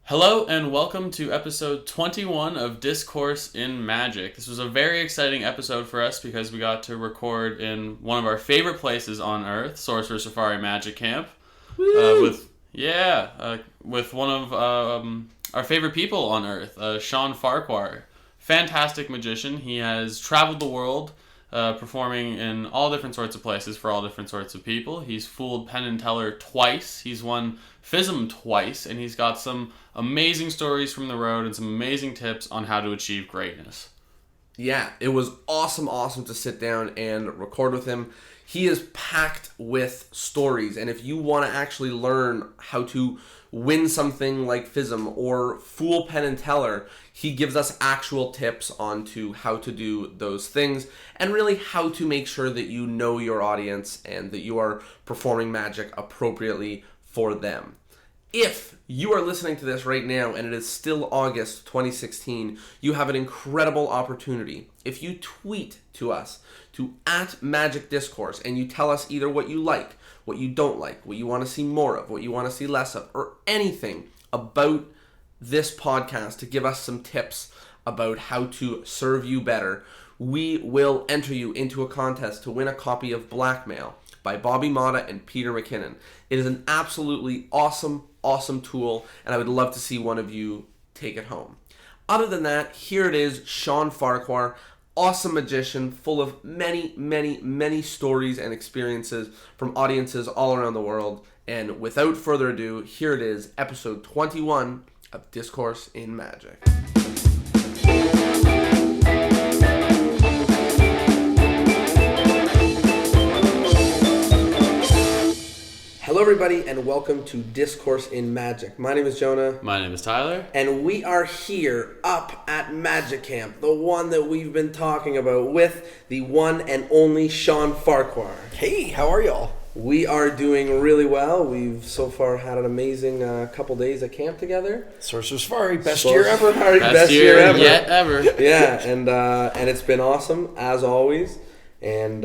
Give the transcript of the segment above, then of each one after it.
Hello and welcome to episode 21 of Discourse in Magic. This was a very exciting episode for us because we got to record in one of our favorite places on Earth, Sorcerer Safari Magic Camp, with one of our favorite people on Earth, Shawn Farquhar. Fantastic magician. He has traveled the world, performing in all different sorts of places for all different sorts of people. He's fooled Penn and Teller twice. He's won FISM twice, and he's got some amazing stories from the road and some amazing tips on how to achieve greatness. Yeah, it was awesome to sit down and record with him. He is packed with stories, and if you want to actually learn how to win something like FISM or fool Penn and Teller, he gives us actual tips on to how to do those things and really how to make sure that you know your audience and that you are performing magic appropriately for them. If you are listening to this right now and it is still August 2016, you have an incredible opportunity. If you tweet to us to @MagicDiscourse and you tell us either what you like, what you don't like, what you want to see more of, what you want to see less of, or anything about this podcast to give us some tips about how to serve you better, we will enter you into a contest to win a copy of Blackmail by Bobby Motta and Peter McKinnon. It is an absolutely awesome tool, and I would love to see one of you take it home. Other than that, here it is, Shawn Farquhar, awesome magician, full of many stories and experiences from audiences all around the world. And without further ado, here it is, episode 21 of Discourse in Magic. Hello everybody and welcome to Discourse in Magic. My name is Jonah. My name is Tyler. And we are here up at Magic Camp, the one that we've been talking about with the one and only Shawn Farquhar. Hey, how are y'all? We are doing really well. We've so far had an amazing couple days at camp together. Sorcerer Safari, best year ever. Best year ever. Yet ever. Yeah, and it's been awesome as always. And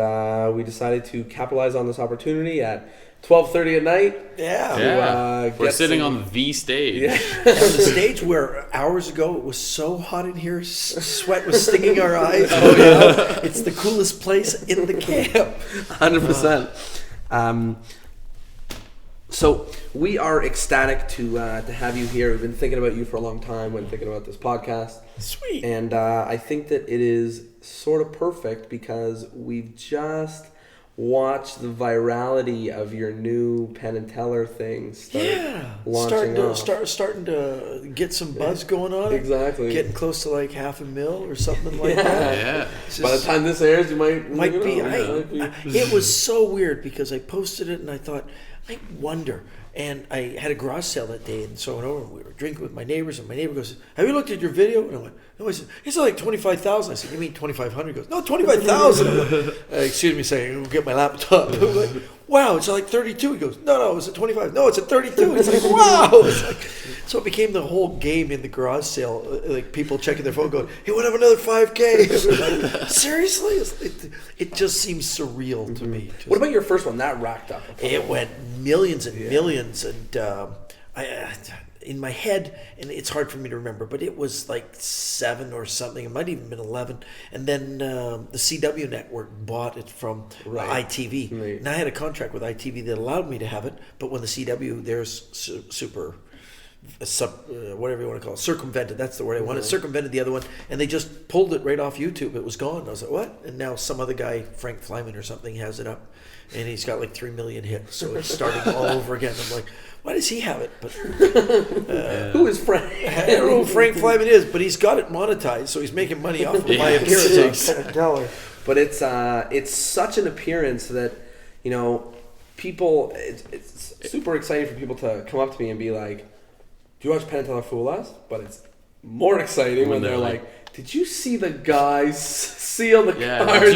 we decided to capitalize on this opportunity at 12:30 at night. Yeah. We're sitting on the stage. Yeah. The stage where hours ago it was so hot in here, sweat was stinging our eyes. Oh, yeah. It's the coolest place in the camp. 100%. So we are ecstatic to have you here. We've been thinking about you for a long time when thinking about this podcast. Sweet. And I think that it is sort of perfect because we've just watched the virality of your new Penn and Teller thing starting to get some buzz going on. Exactly. Getting close to like $500,000 or something like that. Yeah. By the time this airs, you might be. It was so weird because I posted it and I thought, I wonder. And I had a garage sale that day, and so I went over and we were drinking with my neighbors, and my neighbor goes, "Have you looked at your video?" And I went, "No." I said, "It's like 25,000." I said, "You mean 2,500?" He goes, "No, 25,000." Excuse me, saying, "Go get my laptop." I'm like, "Wow, it's like 32." He goes, "No, it's at 25." "No, it's at 32." It's like, wow. It's like, so it became the whole game in the garage sale, like people checking their phone, going, "Hey, what have another 5K?" Like, seriously, it just seems surreal to me. What about your first one? That racked up. It went millions and millions, and I in my head, and it's hard for me to remember, but it was like 7 or something. It might even been 11. And then the CW network bought it from ITV. Right. And I had a contract with ITV that allowed me to have it, but when the CW, there's whatever you want to call it, circumvented, that's the word I wanted, circumvented the other one, and they just pulled it right off YouTube. It was gone. I was like, what? And now some other guy, Frank Flyman or something, has it up, and he's got like 3 million hits, so it's starting all over again. I'm like, why does he have it? But who is Frank? I don't know who Frank Flyman is, but he's got it monetized, so he's making money off of my appearance on Penn and Teller. But it's such an appearance that, you know, people, it's super exciting for people to come up to me and be like, "Do you watch Penn and Teller fool us?" But it's more exciting when they're like, "Did you see the guys seal the cards?" Have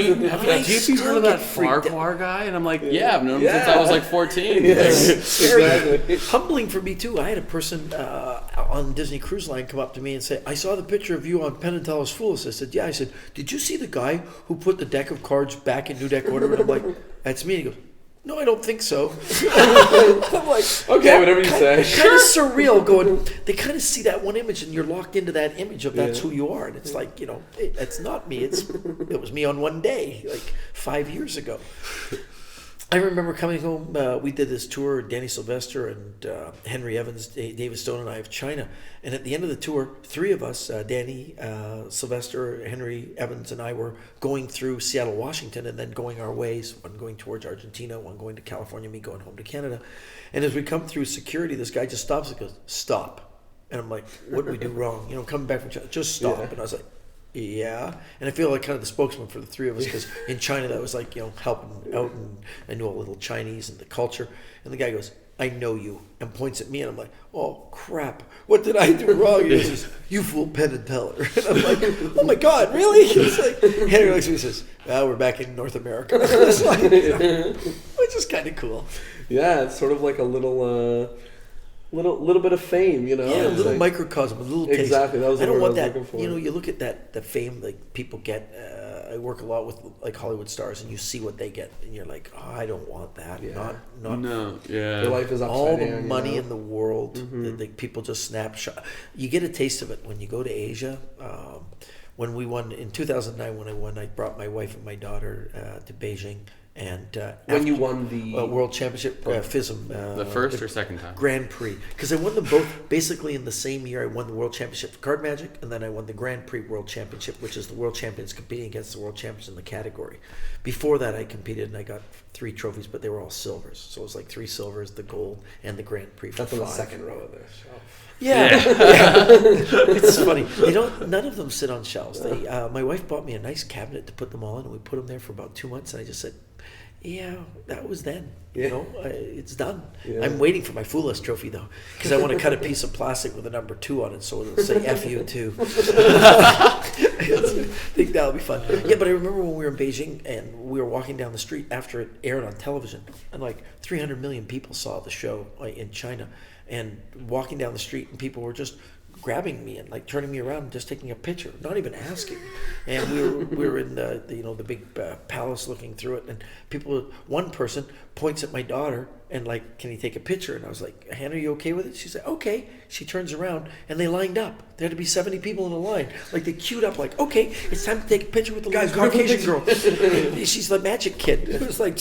you heard of that Farquhar guy? And I'm like, I've known him since I was like 14. Exactly. Humbling for me too. I had a person on Disney Cruise Line come up to me and say, "I saw the picture of you on Penn and Teller's Fool Us." I said, "Yeah." I said, "Did you see the guy who put the deck of cards back in new deck order?" And I'm like, "That's me." And he goes, no, I don't think so. I'm like, Okay, whatever you say. Kind of surreal going, they kind of see that one image and you're locked into that image of that's who you are. And it's like, it's not me. It was me on one day, like 5 years ago. I remember coming home, we did this tour, Danny Sylvester and Henry Evans, David Stone and I of China. And at the end of the tour, three of us, Danny, Sylvester, Henry Evans and I were going through Seattle, Washington, and then going our ways, one going towards Argentina, one going to California, me going home to Canada. And as we come through security, this guy just stops and goes, stop. And I'm like, what did we do wrong? Coming back from China, just stop. And I was like, yeah, and I feel like kind of the spokesman for the three of us because in China that was like helping out, and I knew a little Chinese and the culture. And the guy goes, "I know you," and points at me, and I'm like, "Oh crap! What did I do wrong?" He says, "You fooled Penn and Teller." And I'm like, "Oh my God, really?" It's like Henry looks at me and says, "Well, we're back in North America," it's like, which is kind of cool. Yeah, it's sort of like a little bit of fame, Yeah, a little like, microcosm, a little taste. Exactly, that was the word I was looking for. You look at the fame like people get. I work a lot with like Hollywood stars, and you see what they get, and you're like, oh, I don't want that. Yeah. Not. No. Yeah. Their life is upside all the down, money in the world. That people just snapshot. You get a taste of it when you go to Asia. When we won in 2009, when I won, I brought my wife and my daughter to Beijing. And when you won the World Championship, FISM. The first or second time? Grand Prix. Because I won them both basically in the same year. I won the World Championship for Card Magic, and then I won the Grand Prix World Championship, which is the world champions competing against the world champions in the category. Before that, I competed, and I got 3 trophies, but they were all silvers. So it was like 3 silvers, the gold, and the Grand Prix for That's 5. on the second row of this. Yeah. It's funny. None of them sit on shelves. My wife bought me a nice cabinet to put them all in, and we put them there for about 2 months, and I just said, yeah, that was then. It's done. Yeah. I'm waiting for my Fool Us trophy though, because I want to cut a piece of plastic with a number 2 on it, so it'll say "F you too." I think that'll be fun. Yeah, but I remember when we were in Beijing and we were walking down the street after it aired on television, and like 300 million people saw the show in China, and walking down the street, and people were just grabbing me and like turning me around and just taking a picture, not even asking. And we were in the big palace looking through it, and one person points at my daughter and like, can you take a picture? And I was like, Hannah, are you okay with it? She said, okay. She turns around and they lined up. There had to be 70 people in a line. Like they queued up like, okay, it's time to take a picture with the little Caucasian girl. She's the magic kid. It was like,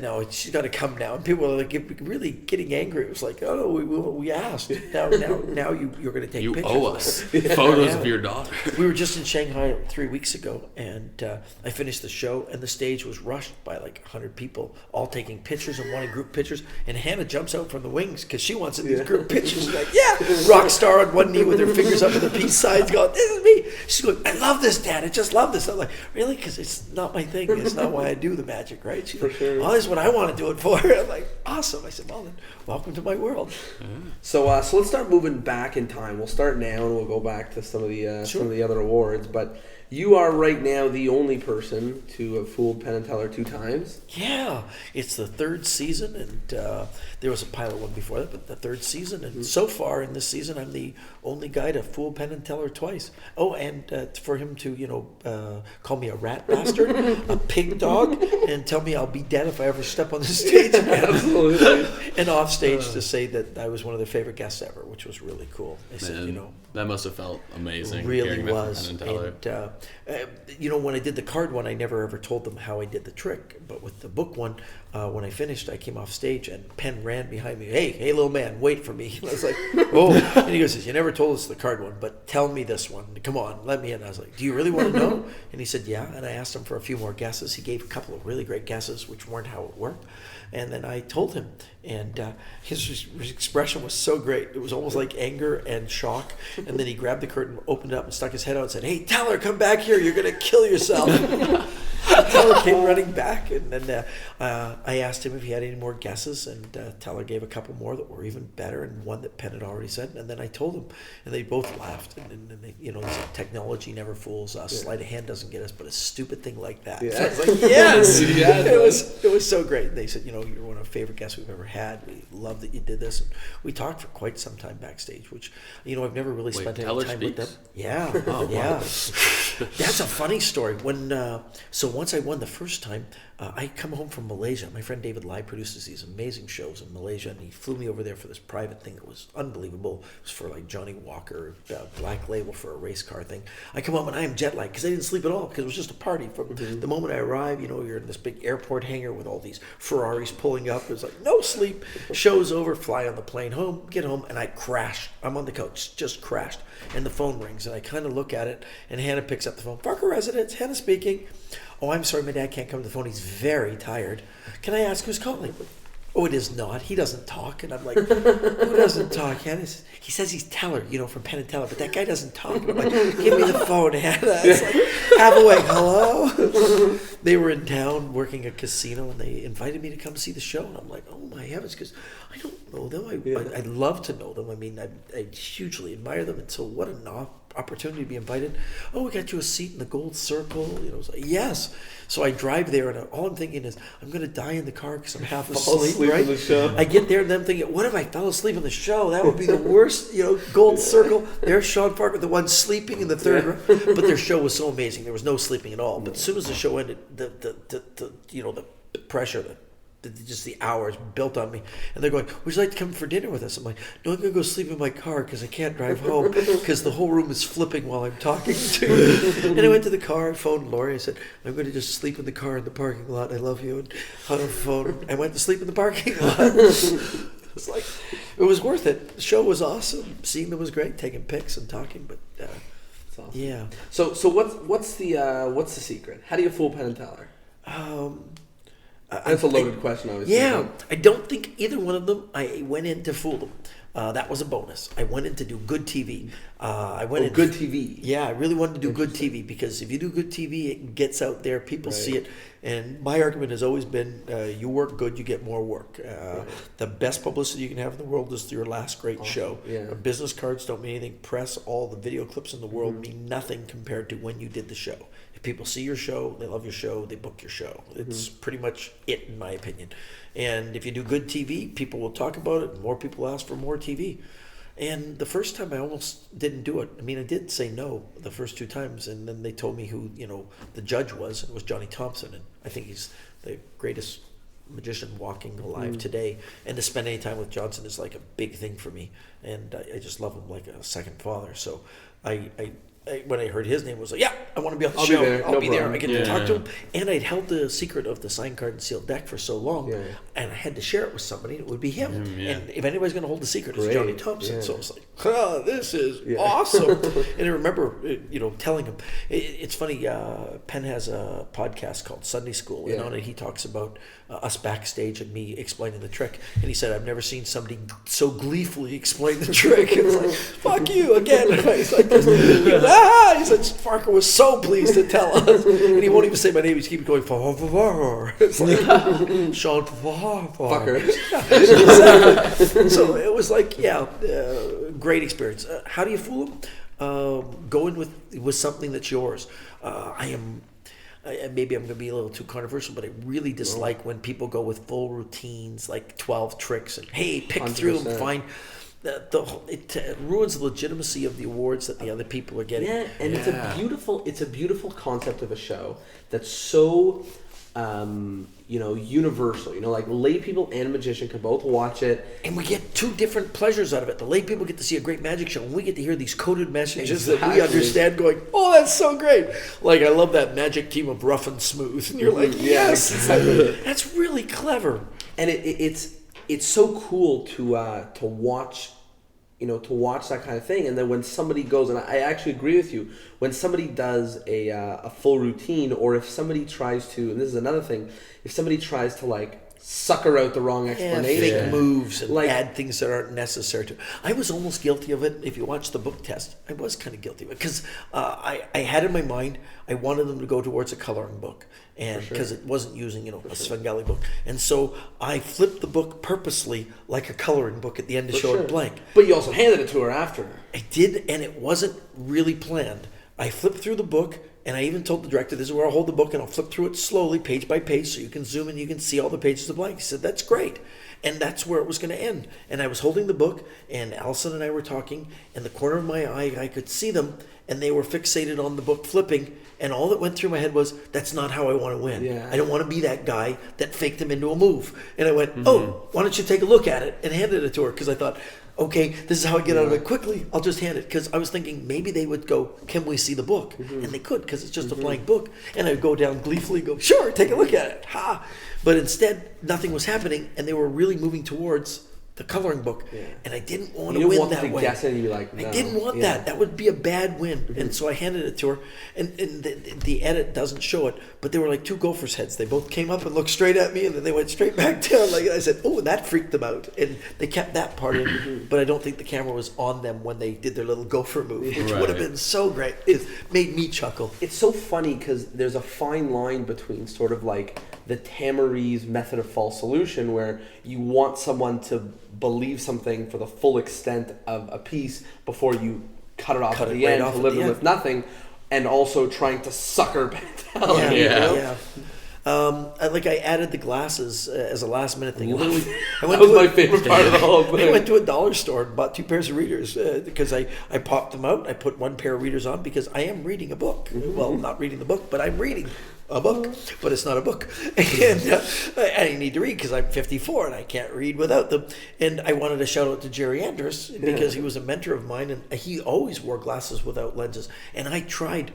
no, she's got to come now. And people were like really getting angry. It was like, oh, we asked. Now you're going to take pictures. You owe us photos of your daughter. We were just in Shanghai 3 weeks ago, and I finished the show, and the stage was rushed by like 100 people, all taking pictures and wanting group pictures. And Hannah jumps out from the wings because she wants these group pictures. She's like, yeah, rock star on one knee with her fingers up in the peace signs, going, this is me. She's going, I love this, Dad. I just love this. I'm like, really? Because it's not my thing. It's not why I do the magic, right? She's like, oh, this is what I want to do it for. I'm like, awesome. I said, well then, welcome to my world. So let's start moving back in time. We'll start now, and we'll go back to some of the other awards. But you are right now the only person to have fooled Penn and Teller 2 times. Yeah, it's the 3rd season, and there was a pilot one before that, but the 3rd season. And so far in this season, I'm the only guy to fool Penn and Teller twice. Oh, and for him to, call me a rat bastard, a pig dog, and tell me I'll be dead if I ever step on the stage again. Absolutely. And off stage to say that I was one of their favorite guests ever, which was really cool. They said, that must have felt amazing. Really was. Penn and Teller. And, when I did the card one, I never ever told them how I did the trick. But with the book one, when I finished, I came off stage and Penn ran behind me. Hey, little man, wait for me. And I was like, oh. And he goes, you never told us the card one, but tell me this one. Come on, let me in. I was like, do you really want to know? And he said, yeah. And I asked him for a few more guesses. He gave a couple of really great guesses, which weren't how it worked. And then I told him, and his expression was so great. It was almost like anger and shock. And then he grabbed the curtain, opened it up, and stuck his head out and said, hey, Teller, come back here. You're going to kill yourself. Teller came running back, and then I asked him if he had any more guesses, and Teller gave a couple more that were even better, and one that Penn had already said. And then I told him, and they both laughed. And they, he said, technology never fools us. Sleight of hand doesn't get us, but a stupid thing like that. Yeah. So I was like, yes, it was so great. And they said, you're one of our favorite guests we've ever had. We love that you did this. And we talked for quite some time backstage, which I've never really spent any time with them. Yeah, yeah. That's a funny story. When once I won the first time, I come home from Malaysia. My friend David Lai produces these amazing shows in Malaysia, and he flew me over there for this private thing that was unbelievable. It was for like Johnny Walker, Black Label for a race car thing. I come home and I am jet lagged because I didn't sleep at all because it was just a party. From the moment I arrived, you're in this big airport hangar with all these Ferraris pulling up. It was like no sleep. Show's over, fly on the plane home, get home, and I crash. I'm on the couch, just crashed. And the phone rings, and I kind of look at it, and Hannah picks up the phone. Farquhar Residence, Hannah speaking. Oh, I'm sorry, my dad can't come to the phone. He's very tired. Can I ask who's calling? Oh, it is not. He doesn't talk. And I'm like, who doesn't talk, Hannah? He says he's Teller, from Penn and Teller, but that guy doesn't talk. And I'm like, give me the phone, Hannah. It's like, have a way, hello? They were in town working a casino, and they invited me to come see the show. And I'm like, oh, my heavens, because I don't know them. I'd love to know them. I mean, I hugely admire them. And so what an opportunity to be invited. Oh, we got you a seat in the gold circle. It's like, yes. So I drive there, and all I'm thinking is, I'm going to die in the car because I'm half asleep, right? The show. I get there, and I'm thinking, what if I fell asleep on the show? That would be the worst, gold circle. There's Shawn Farquhar, the one sleeping in the third row. But their show was so amazing. There was no sleeping at all. But as soon as the show ended, the pressure, just the hours built on me, and they're going, would you like to come for dinner with us? I'm like, no, I'm gonna go sleep in my car because I can't drive home because the whole room is flipping while I'm talking to you. And I went to the car, I phoned Lori, I said, I'm going to just sleep in the car in the parking lot, I love you, and hung up the phone. I went to sleep in the parking lot. It's like, it was worth it. The show was awesome, seeing them was great, taking pics and talking, but That's awesome. yeah. So what's the secret? How do you fool Penn and Teller? That's a loaded question, obviously. Yeah, I don't think either one of them I went in to fool them. That was a bonus. I went in to do good TV. Good TV. Yeah, I really wanted to do good TV because if you do good TV, it gets out there, people see it. And my argument has always been, you work good, you get more work. The best publicity you can have in the world is your last great show. Yeah. Business cards don't mean anything. Press, all the video clips in the world mean nothing compared to when you did the show. If people see your show, they love your show, they book your show. It's pretty much it, in my opinion. And if you do good TV, people will talk about it, and more people ask for more TV. And the first time I almost didn't do it. I mean, I did say no the first two times, and then they told me who, the judge was, and it was Johnny Thompson, and I think he's the greatest magician walking alive today. And to spend any time with Johnson is like a big thing for me, and I just love him like a second father. So I when I heard his name, I was like, yeah, I want to be on the show. I'll be there. I get to talk to him. And I'd held the secret of the signed card and sealed deck for so long, and I had to share it with somebody, and it would be him. And if anybody's going to hold the secret, it's Johnny Thompson. So I was like, this is awesome. And I remember, telling him. It's funny, Penn has a podcast called Sunday School, and on it he talks about us backstage and me explaining the trick. And he said, I've never seen somebody so gleefully explain the trick. It's like, fuck you again. And he's like, he said, Farquhar was so pleased to tell us. And he won't even say my name. He's keep going, it's like, Shawn Farquhar. So it was like, great experience. How do you fool them? Go in with something that's yours. Maybe I'm going to be a little too controversial, but I really dislike when people go with full routines, like 12 tricks, and hey, pick through them, find. It ruins the legitimacy of the awards that the other people are getting. Yeah, and it's a beautiful concept of a show that's so universal. Like lay people and a magician can both watch it, and we get two different pleasures out of it. The lay people get to see a great magic show, and we get to hear these coded messages that we understand. Going, oh, that's so great! Like I love that magic team of rough and smooth, and you're like, yes, that's really clever. And it's so cool to watch. To watch that kind of thing, and then when somebody goes, and I actually agree with you, when somebody does a full routine, or if somebody tries to, and this is another thing, if somebody tries to like sucker out the wrong explanation, fake moves, and add things that aren't necessary to. I was almost guilty of it. If you watch the book test, I was kind of guilty of it because I had in my mind I wanted them to go towards a coloring book, and because it wasn't using a Svengali book, and so I flipped the book purposely like a coloring book at the end to show it blank. But you also handed it to her after. I did, and it wasn't really planned. I flipped through the book, and I even told the director, this is where I'll hold the book, and I'll flip through it slowly, page by page, so you can zoom and you can see all the pages of blank. He said, that's great. And that's where it was going to end. And I was holding the book, and Allison and I were talking, and the corner of my eye, I could see them, and they were fixated on the book flipping, and all that went through my head was, that's not how I want to win. Yeah. I don't want to be that guy that faked him into a move. And I went, oh, why don't you take a look at it, and handed it to her, because I thought, okay, this is how I get out of it quickly. I'll just hand it, because I was thinking maybe they would go, can we see the book? And they could, because it's just a blank book. And I'd go down gleefully, go, sure, take a look at it. Ha! But instead, nothing was happening, and they were really moving towards the coloring book, and I didn't want to win that way. Guess it and be like, no. I didn't want that. That would be a bad win. And so I handed it to her, and the edit doesn't show it, but there were like two gopher's heads. They both came up and looked straight at me, and then they went straight back down. Like I said, oh, and that freaked them out. And they kept that part in, but I don't think the camera was on them when they did their little gopher move, which would have been so great. It made me chuckle. It's so funny because there's a fine line between sort of like the Tamarese method of false solution, where you want someone to believe something for the full extent of a piece before you cut it off at the end, deliver with nothing, and also trying to sucker mentality. Yeah. I added the glasses as a last minute thing. That was my favorite part of the whole thing. I went to a dollar store and bought 2 pairs of readers because I popped them out. I put 1 pair of readers on because I am reading a book. Well, not reading the book, but I'm reading a book, but it's not a book. And I need to read because I'm 54 and I can't read without them. And I wanted to shout out to Jerry Andrus because he was a mentor of mine, and he always wore glasses without lenses. And I tried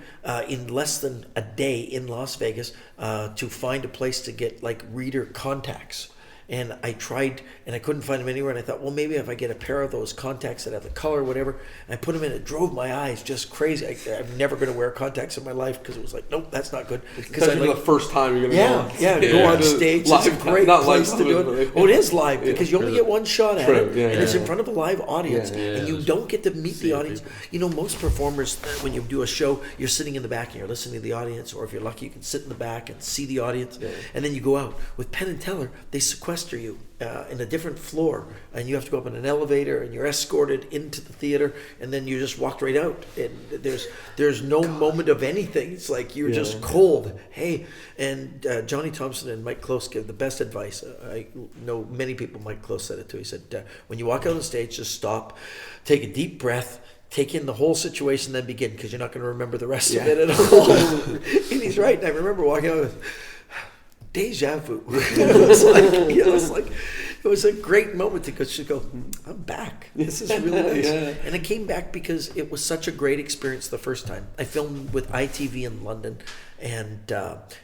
in less than a day in Las Vegas to find a place to get like reader contacts. And I tried, and I couldn't find them anywhere. And I thought, well, maybe if I get a pair of those contacts that have the color or whatever, and I put them in, it drove my eyes just crazy. I'm never going to wear contacts in my life because it was like, nope, that's not good. Because the first time you're going to go on stage. It's a great place to do it. Oh, it is live because you only get one shot at it, and it's in front of a live audience, and you don't get to meet the audience. You know, most performers, when you do a show, you're sitting in the back and you're listening to the audience, or if you're lucky, you can sit in the back and see the audience, and then you go out. With Penn and Teller, they sequester you in a different floor, and you have to go up in an elevator, and you're escorted into the theater, and then you just walk right out, and there's no moment of anything. It's like you're just cold. Hey, and Johnny Thompson and Mike Close give the best advice. I know many people. Mike Close said it too. He said, when you walk out on stage, just stop, take a deep breath, take in the whole situation, then begin, because you're not going to remember the rest of it at all. And he's right. And I remember walking out with deja vu. It was a great moment to just go, I'm back. This is really nice. And I came back because it was such a great experience the first time. I filmed with ITV in London, and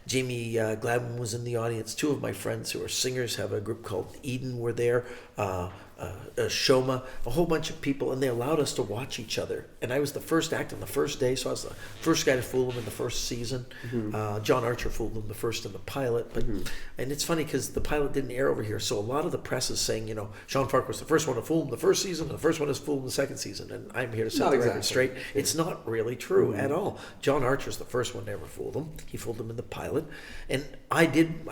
Jamie Gladwin was in the audience. 2 of my friends who are singers have a group called Eden were there. Shoma, a whole bunch of people, and they allowed us to watch each other. And I was the first act on the first day, so I was the first guy to fool them in the first season. John Archer fooled them the first in the pilot. But and it's funny because the pilot didn't air over here, so a lot of the press is saying, Shawn Farquhar was the first one to fool him the first season, and the first one is fooled in the second season. And I'm here to set the record straight. It's not really true at all. John Archer's the first one to ever fool them. He fooled them in the pilot. And I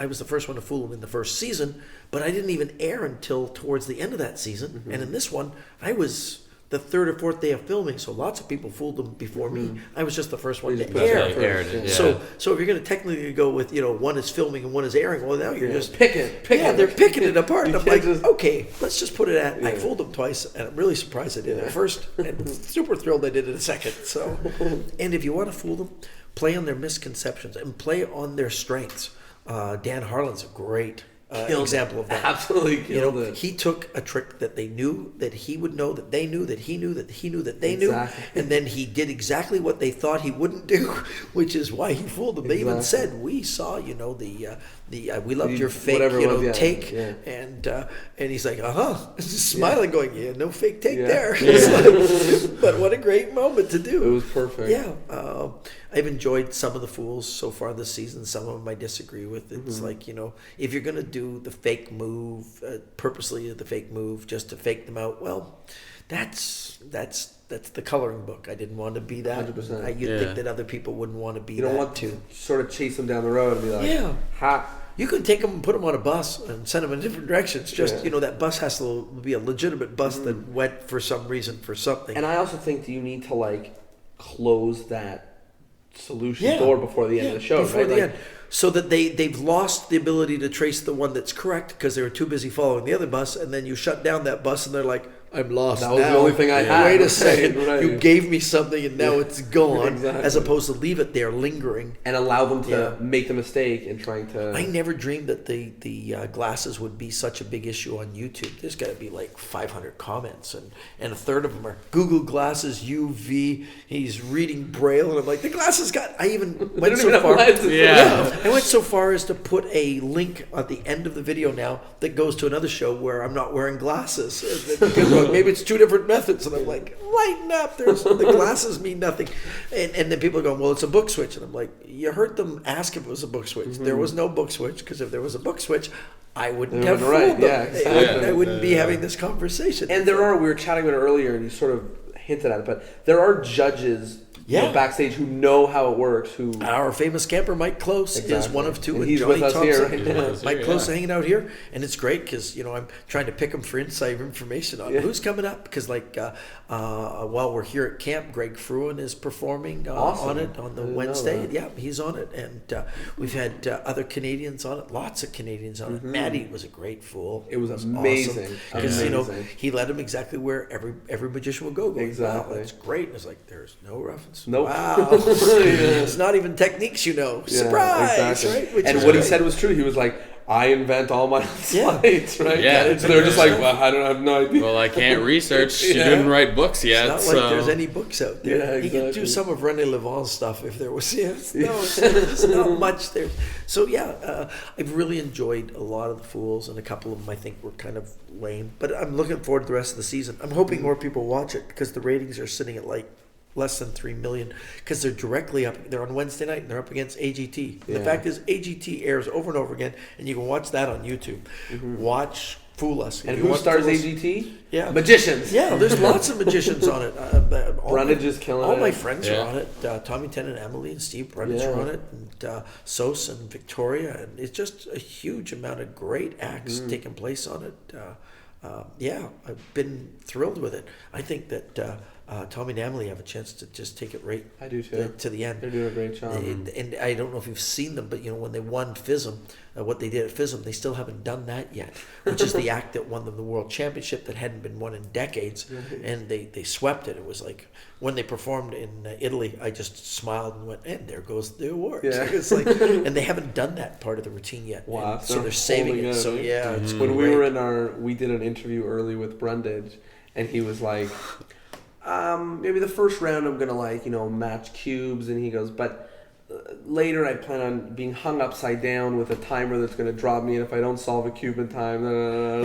was the first one to fool him in the first season, but I didn't even air until towards the end of that season. And in this one, I was the 3rd or 4th day of filming, so lots of people fooled them before me. I was just the first one to air. So if you're going to technically go with, one is filming and one is airing, well, now you're just picking. They're picking it apart. And I'm like, okay, let's just put it at. I fooled them twice, and I'm really surprised I did it first, and super thrilled I did it a second. So, and if you want to fool them, play on their misconceptions and play on their strengths. Dan Harlan's a great example of that. Absolutely killed it. He took a trick that they knew that he would know, that they knew, that he knew, that he knew, that they knew, and then he did exactly what they thought he wouldn't do, which is why he fooled them. They even said, "We saw, we loved your fake, take," and he's like, just smiling, going, no fake take there. But what a great moment to do. It was perfect. Yeah. I've enjoyed some of the fools so far this season. Some of them I disagree with. It's like, if you're going to do the fake move, purposely the fake move, just to fake them out, well, that's the coloring book. I didn't want to be that. 100%. You'd think that other people wouldn't want to be that. You don't want to sort of chase them down the road and be like, ha. You can take them and put them on a bus and send them in different directions. Just, that bus has to be a legitimate bus that went for some reason for something. And I also think that you need to, close that solution door before the end of the show, before right? the end. so that they've lost the ability to trace the one that's correct because they were too busy following the other bus, and then you shut down that bus and they're like, I'm lost That now. was the only thing I had. Wait a second. Right. You gave me something and now it's gone. Exactly. As opposed to leave it there lingering. And allow them to make the mistake and trying to... I never dreamed that the glasses would be such a big issue on YouTube. There's got to be like 500 comments, and a third of them are Google Glasses UV. He's reading Braille, and I'm like, the glasses got... I even went so far... I went so far as to put a link at the end of the video now that goes to another show where I'm not wearing glasses. Maybe it's two different methods, and I'm like, lighten up. The glasses mean nothing, and then people are going, well, it's a book switch, and I'm like, you heard them ask if it was a book switch. There was no book switch, because if there was a book switch, I wouldn't have fooled them. Yeah, exactly. I wouldn't be having this conversation. And we were chatting about it earlier, and you sort of hinted at it, but there are judges backstage who know how it works. Our famous camper Mike Close is one of two, and and he's Johnny with us Thompson. here. Mike Close hanging out here, and it's great because I'm trying to pick him for inside information on who's coming up. Because while we're here at camp, Greg Fruin is performing on it on the Wednesday. Yeah, he's on it, and we've had other Canadians on it. Lots of Canadians on it. Maddie was a great fool. It was amazing because he led him exactly where every magician would go. Exactly, wow, that's great. And it's like there's no reference. Nope. Wow. It's not even techniques, Surprise, exactly. right? And what he said was true. He was like, I invent all my slides, right? Yeah. So they're just like, well, I don't have no idea. Well, I can't research. You didn't write books yet. It's not like there's any books out there. Yeah, exactly. He could do some of René Levon's stuff if there was. There's not much there. So I've really enjoyed a lot of the Fools, and a couple of them I think were kind of lame. But I'm looking forward to the rest of the season. I'm hoping more people watch it because the ratings are sitting at like less than 3 million, because they're directly up. They're on Wednesday night and they're up against AGT. The fact is, AGT airs over and over again, and you can watch that on YouTube. Watch Fool Us. And who stars AGT? Yeah, magicians. Yeah, there's lots of magicians on it. Brundage is killing it. All my friends are on it. Tommy Tennant, Emily, and Steve Brundage are on it, and Sos and Victoria, and it's just a huge amount of great acts taking place on it. I've been thrilled with it. I think that Tommy and Emily have a chance to just take it right I do too. To the end. They're doing a great job. And I don't know if you've seen them, but when they won FISM, what they did at FISM, they still haven't done that yet, which is the act that won them the world championship that hadn't been won in decades, and they swept it. It was like when they performed in Italy, I just smiled and went, and there goes the award. Yeah. It's like, and they haven't done that part of the routine yet. Wow. So they're saving it. So it's when great. we did an interview early with Brundage, and he was like, maybe the first round I'm gonna match cubes, and he goes, but later I plan on being hung upside down with a timer that's gonna drop me, and if I don't solve a cube in time,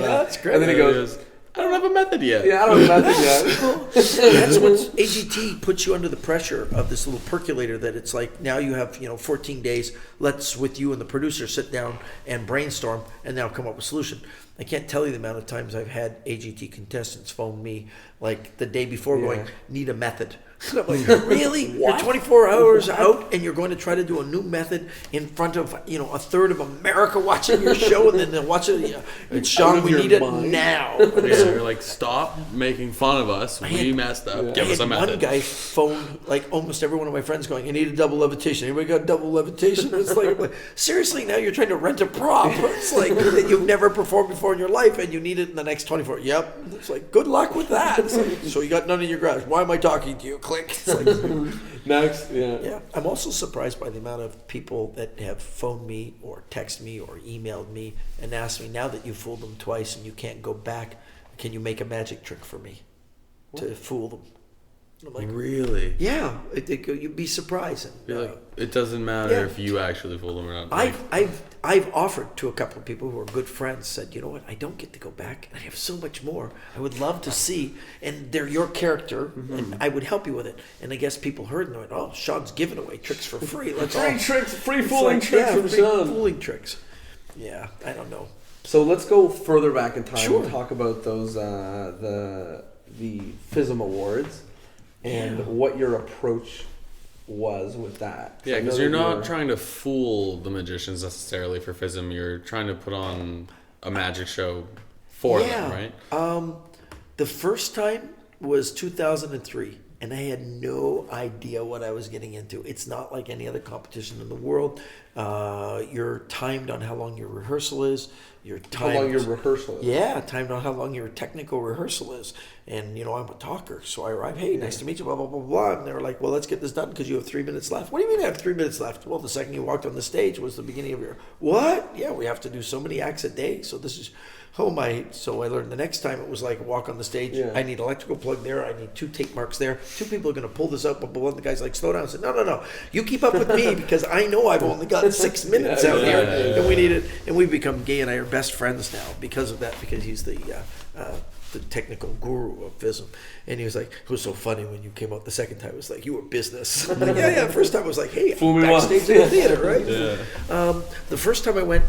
that's great. And then he goes, I don't have a method yet. Yeah, I don't have a method yet. That's what AGT puts you under the pressure of this little percolator that it's like, now you have 14 days. Let's, with you and the producer, sit down and brainstorm and now come up with a solution. I can't tell you the amount of times I've had AGT contestants phone me like the day before going, need a method. And I'm like, really? You're 24 hours out and you're going to try to do a new method in front of a third of America watching your show, and then they'll watch it. It's Shawn, we need it now. You're like, stop making fun of us. We messed up. Give us a method. One guy phoned like almost every one of my friends going, I need a double levitation. Anybody got double levitation? It's like, seriously, now you're trying to rent a prop. It's like that you've never performed before in your life and you need it in the next 24. Yep. It's like, good luck with that. It's like, so you got none in your garage. Why am I talking to you? Click. It's like, next. Yeah. I'm also surprised by the amount of people that have phoned me or texted me or emailed me and asked me, now that you fooled them twice and you can't go back, can you make a magic trick for me to fool them? I'm like, really? Yeah, you'd be surprised. It doesn't matter if you actually fool them or not. I've offered to a couple of people who are good friends, said, you know what, I don't get to go back, and I have so much more I would love to see, and they're your character, and I would help you with it. And I guess people heard and went, oh, Shawn's giving away tricks for free. Free fooling tricks from Shawn. Fooling tricks. Yeah, I don't know. So let's go further back in time. Sure. And talk about those the FISM awards and what your approach was with that. Yeah, because you're not trying to fool the magicians necessarily for FISM. You're trying to put on a magic show for them, right? The first time was 2003, and I had no idea what I was getting into. It's not like any other competition in the world. You're timed on how long your rehearsal is. You're timed, How long your rehearsal is. Yeah, timed on how long your technical rehearsal is. And, I'm a talker, so I arrive, hey, nice to meet you, blah, blah, blah, blah. And they were like, well, let's get this done because you have 3 minutes left. What do you mean I have 3 minutes left? Well, the second you walked on the stage was the beginning of your, what? Yeah, we have to do so many acts a day. So this is, so I learned the next time it was like walk on the stage. Yeah. I need electrical plug there. I need 2 tape marks there. 2 people are going to pull this up. But one of the guys like, slow down. I said, no. You keep up with me because I know I've only got 6 minutes out here. And we need it. And we've become, Gay and I are best friends now because of that, because he's the technical guru of FISM. And he was like, it was so funny when you came out the second time. It was like, you were business. I'm like, yeah. First time I was like, hey, I'm backstage in the theater, right? Yeah. The first time I went,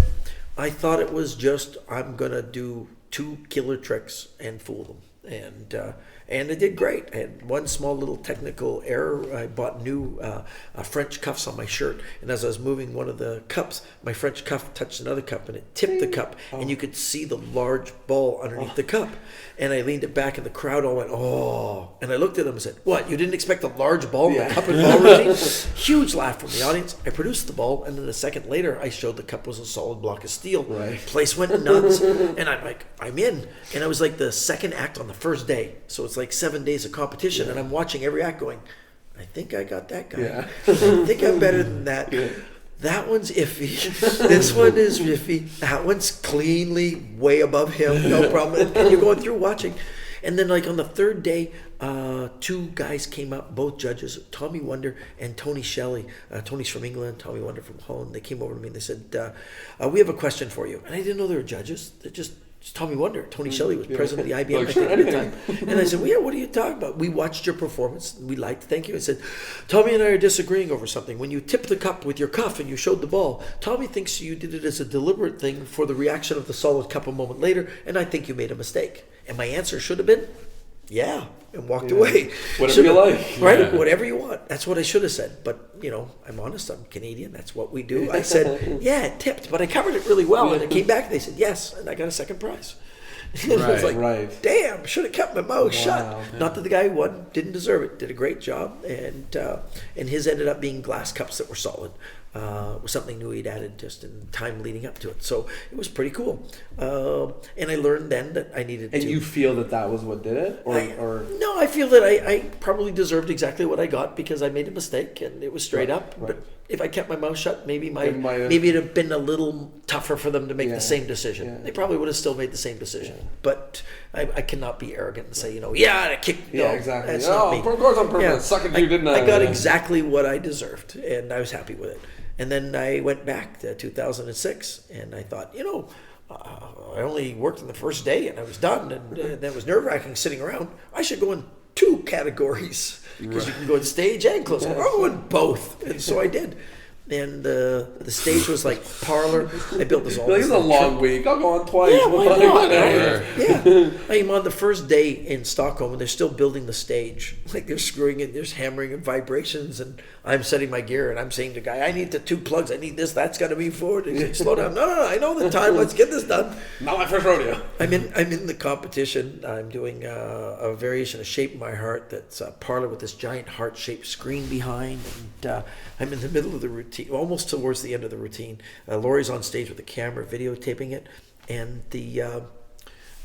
I thought it was just, I'm going to do 2 killer tricks and fool them. And I did great. I had one small little technical error. I bought new French cuffs on my shirt. And as I was moving one of the cups, my French cuff touched another cup and it tipped the cup. And you could see the large ball underneath the cup. And I leaned it back and the crowd all went, oh. And I looked at them and said, what, you didn't expect a large ball in the cup and ball routine? Huge laugh from the audience. I produced the ball, and then a second later, I showed the cup was a solid block of steel. Right. Place went nuts. And I'm like, I'm in. And I was like the second act on the first day. So it's like 7 days of competition. And I'm watching every act going, I think I got that guy. Yeah. I think I'm better than that. Yeah. That one's iffy. This one is iffy. That one's cleanly way above him. No problem. And you're going through watching. And then like on the third day, 2 guys came up, both judges, Tommy Wonder and Tony Shelley. Tony's from England, Tommy Wonder from Holland. They came over to me and they said, we have a question for you. And I didn't know they were judges. They're just Tommy Wonder. Tony Shelley was president of the IBM at the time. And I said, well, yeah, what are you talking about? We watched your performance. We liked, thank you. I said, Tommy and I are disagreeing over something. When you tipped the cup with your cuff and you showed the ball, Tommy thinks you did it as a deliberate thing for the reaction of the solid cup a moment later, and I think you made a mistake. And my answer should have been, yeah, and walked away. Whatever you like. Right? Yeah. Whatever you want. That's what I should have said. But, I'm honest. I'm Canadian. That's what we do. I said, yeah, it tipped, but I covered it really well. And it came back and they said, yes, and I got a second prize. And I was like, damn, should have kept my mouth shut. Yeah. Not that the guy who won didn't deserve it. Did a great job. And his ended up being glass cups that were solid. Was something new he'd added just in time leading up to it. So it was pretty cool. And I learned then that I needed to... And you feel that was what did it? Or No, I feel that I probably deserved exactly what I got because I made a mistake and it was straight up. Right. But if I kept my mouth shut, maybe it'd have been a little tougher for them to make the same decision. Yeah. They probably would have still made the same decision. Yeah. But I cannot be arrogant and say, I kicked. No, exactly. That's not me. Of course on purpose. Yeah. Suck it, you didn't. I got exactly what I deserved, and I was happy with it. And then I went back to 2006, and I thought, I only worked on the first day, and I was done, and that was nerve-wracking sitting around. I should go in 2 categories, because you can go on stage and close. I'll go in both, and so I did. And the stage was like parlor. I built this all. This is a long week. I'll go on twice. Yeah, why not? Yeah. I'm on the first day in Stockholm, and they're still building the stage. Like they're screwing it, there's hammering and vibrations, and I'm setting my gear, and I'm saying to the guy, I need the 2 plugs. I need this. That's got to be forward. He's like, slow down. No. I know the time. Let's get this done. Not my first rodeo. I'm in the competition. I'm doing a variation of Shape My Heart that's a parlor with this giant heart-shaped screen behind, and I'm in the middle of the routine. Almost towards the end of the routine. Laurie's on stage with the camera videotaping it, and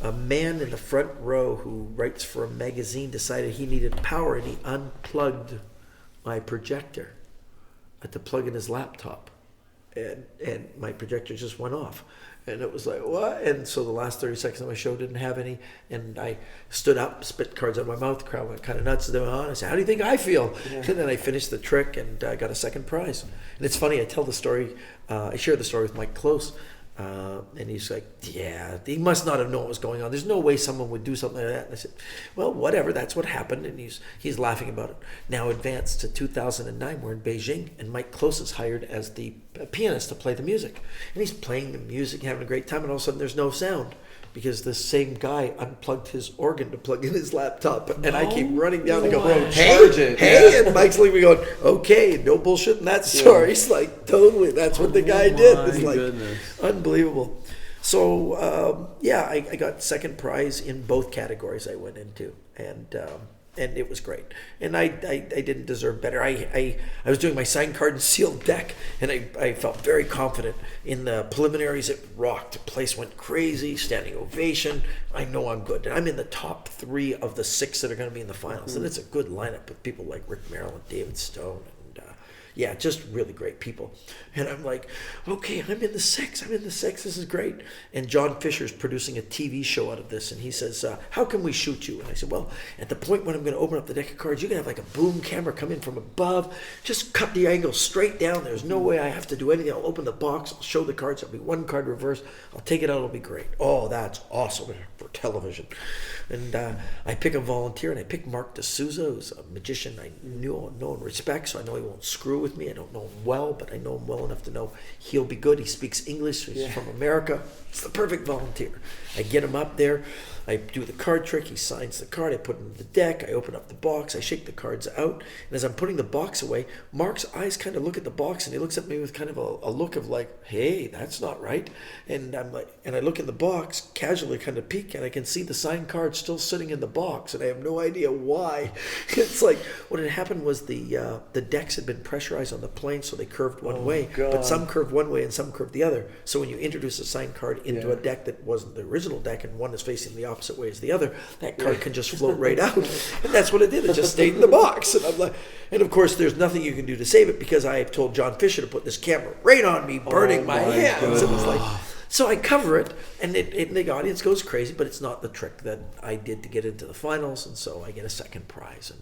a man in the front row who writes for a magazine decided he needed power, and he unplugged my projector. I had to plug in his laptop, and my projector just went off. And it was like, what? And so the last 30 seconds of my show didn't have any. And I stood up, spit cards out of my mouth. The crowd went kind of nuts. They went on. I said, how do you think I feel? Yeah. And then I finished the trick and I got a second prize. And it's funny, I tell the story, I share the story with Mike Close. And he's like, yeah, he must not have known what was going on. There's no way someone would do something like that. And I said, well, whatever, that's what happened. And he's laughing about it. Now advanced to 2009, we're in Beijing, and Mike Close is hired as the pianist to play the music. And he's playing the music, having a great time, and all of a sudden there's no sound. Because the same guy unplugged his organ to plug in his laptop. And I keep running down and go, hey, and Mike's leaving going, okay, no bullshit in that story. He's like, totally, that's what the guy did. It's like, unbelievable. So, I got second prize in both categories I went into. And And it was great. And I didn't deserve better. I was doing my signed card and sealed deck, and I felt very confident. In the preliminaries, it rocked. The place went crazy, standing ovation. I know I'm good. And I'm in the top 3 of the 6 that are going to be in the finals. And it's a good lineup with people like Rick Merrill and David Stone. Yeah, just really great people. And I'm like, okay, I'm in the 6. This is great. And John Fisher's producing a TV show out of this. And he says, how can we shoot you? And I said, well, at the point when I'm going to open up the deck of cards, you can have like a boom camera come in from above. Just cut the angle straight down. There's no way I have to do anything. I'll open the box. I'll show the cards. There'll be 1 card reversed. I'll take it out. It'll be great. Oh, that's awesome for television. And I pick a volunteer, and I pick Mark D'Souza, who's a magician I know and respect, so I know he won't screw with me. I don't know him well, but I know him well enough to know he'll be good. He speaks English. He's from America. It's the perfect volunteer. I get him up there. I do the card trick. He signs the card. I put it in the deck. I open up the box. I shake the cards out. And as I'm putting the box away, Mark's eyes kind of look at the box, and he looks at me with kind of a look of like, hey, that's not right. And I'm like, and I look in the box, casually kind of peek, and I can see the signed card still sitting in the box, and I have no idea why. It's like what had happened was the decks had been pressurized on the plane, so they curved one way, but some curved one way and some curved the other. So when you introduce a signed card into a deck that wasn't the original deck, and one is facing the opposite way as the other, that card can just float right out. And that's what it did. It just stayed in the box. And I'm like, and of course, there's nothing you can do to save it, because I told John Fisher to put this camera right on me, burning my hands. It was like, so I cover it, and the audience goes crazy, but it's not the trick that I did to get into the finals, and so I get a second prize.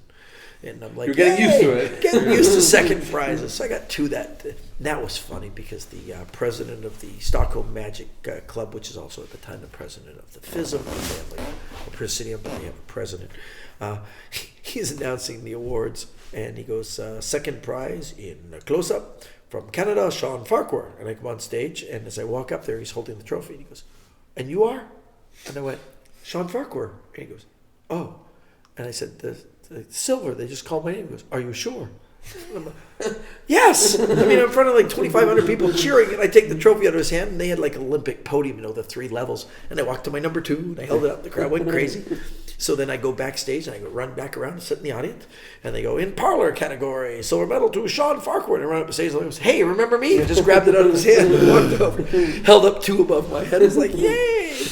And I'm like, you're getting used to it. Getting used to second prizes. So I got 2 that was funny, because the president of the Stockholm Magic Club, which is also at the time the president of the FISM, they have like a presidium, but they have a president. He's announcing the awards, and he goes, second prize in close-up from Canada, Shawn Farquhar. And I come on stage, and as I walk up there, he's holding the trophy, and he goes, and you are? And I went, Shawn Farquhar. And he goes, oh. And I said, the silver, they just called my name. He goes, are you sure? And I'm like, yes. I mean, in front of like 2,500 people cheering, and I take the trophy out of his hand, and they had like an Olympic podium, the 3 levels. And I walked to my number 2, and I held it up. The crowd went crazy. So then I go backstage, and I go run back around and sit in the audience, and they go, in parlor category, silver medal to Shawn Farquhar. And I run up the stage, and I goes, hey, remember me? And just grabbed it out of his hand and walked over, held up 2 above my head. I was like, yay!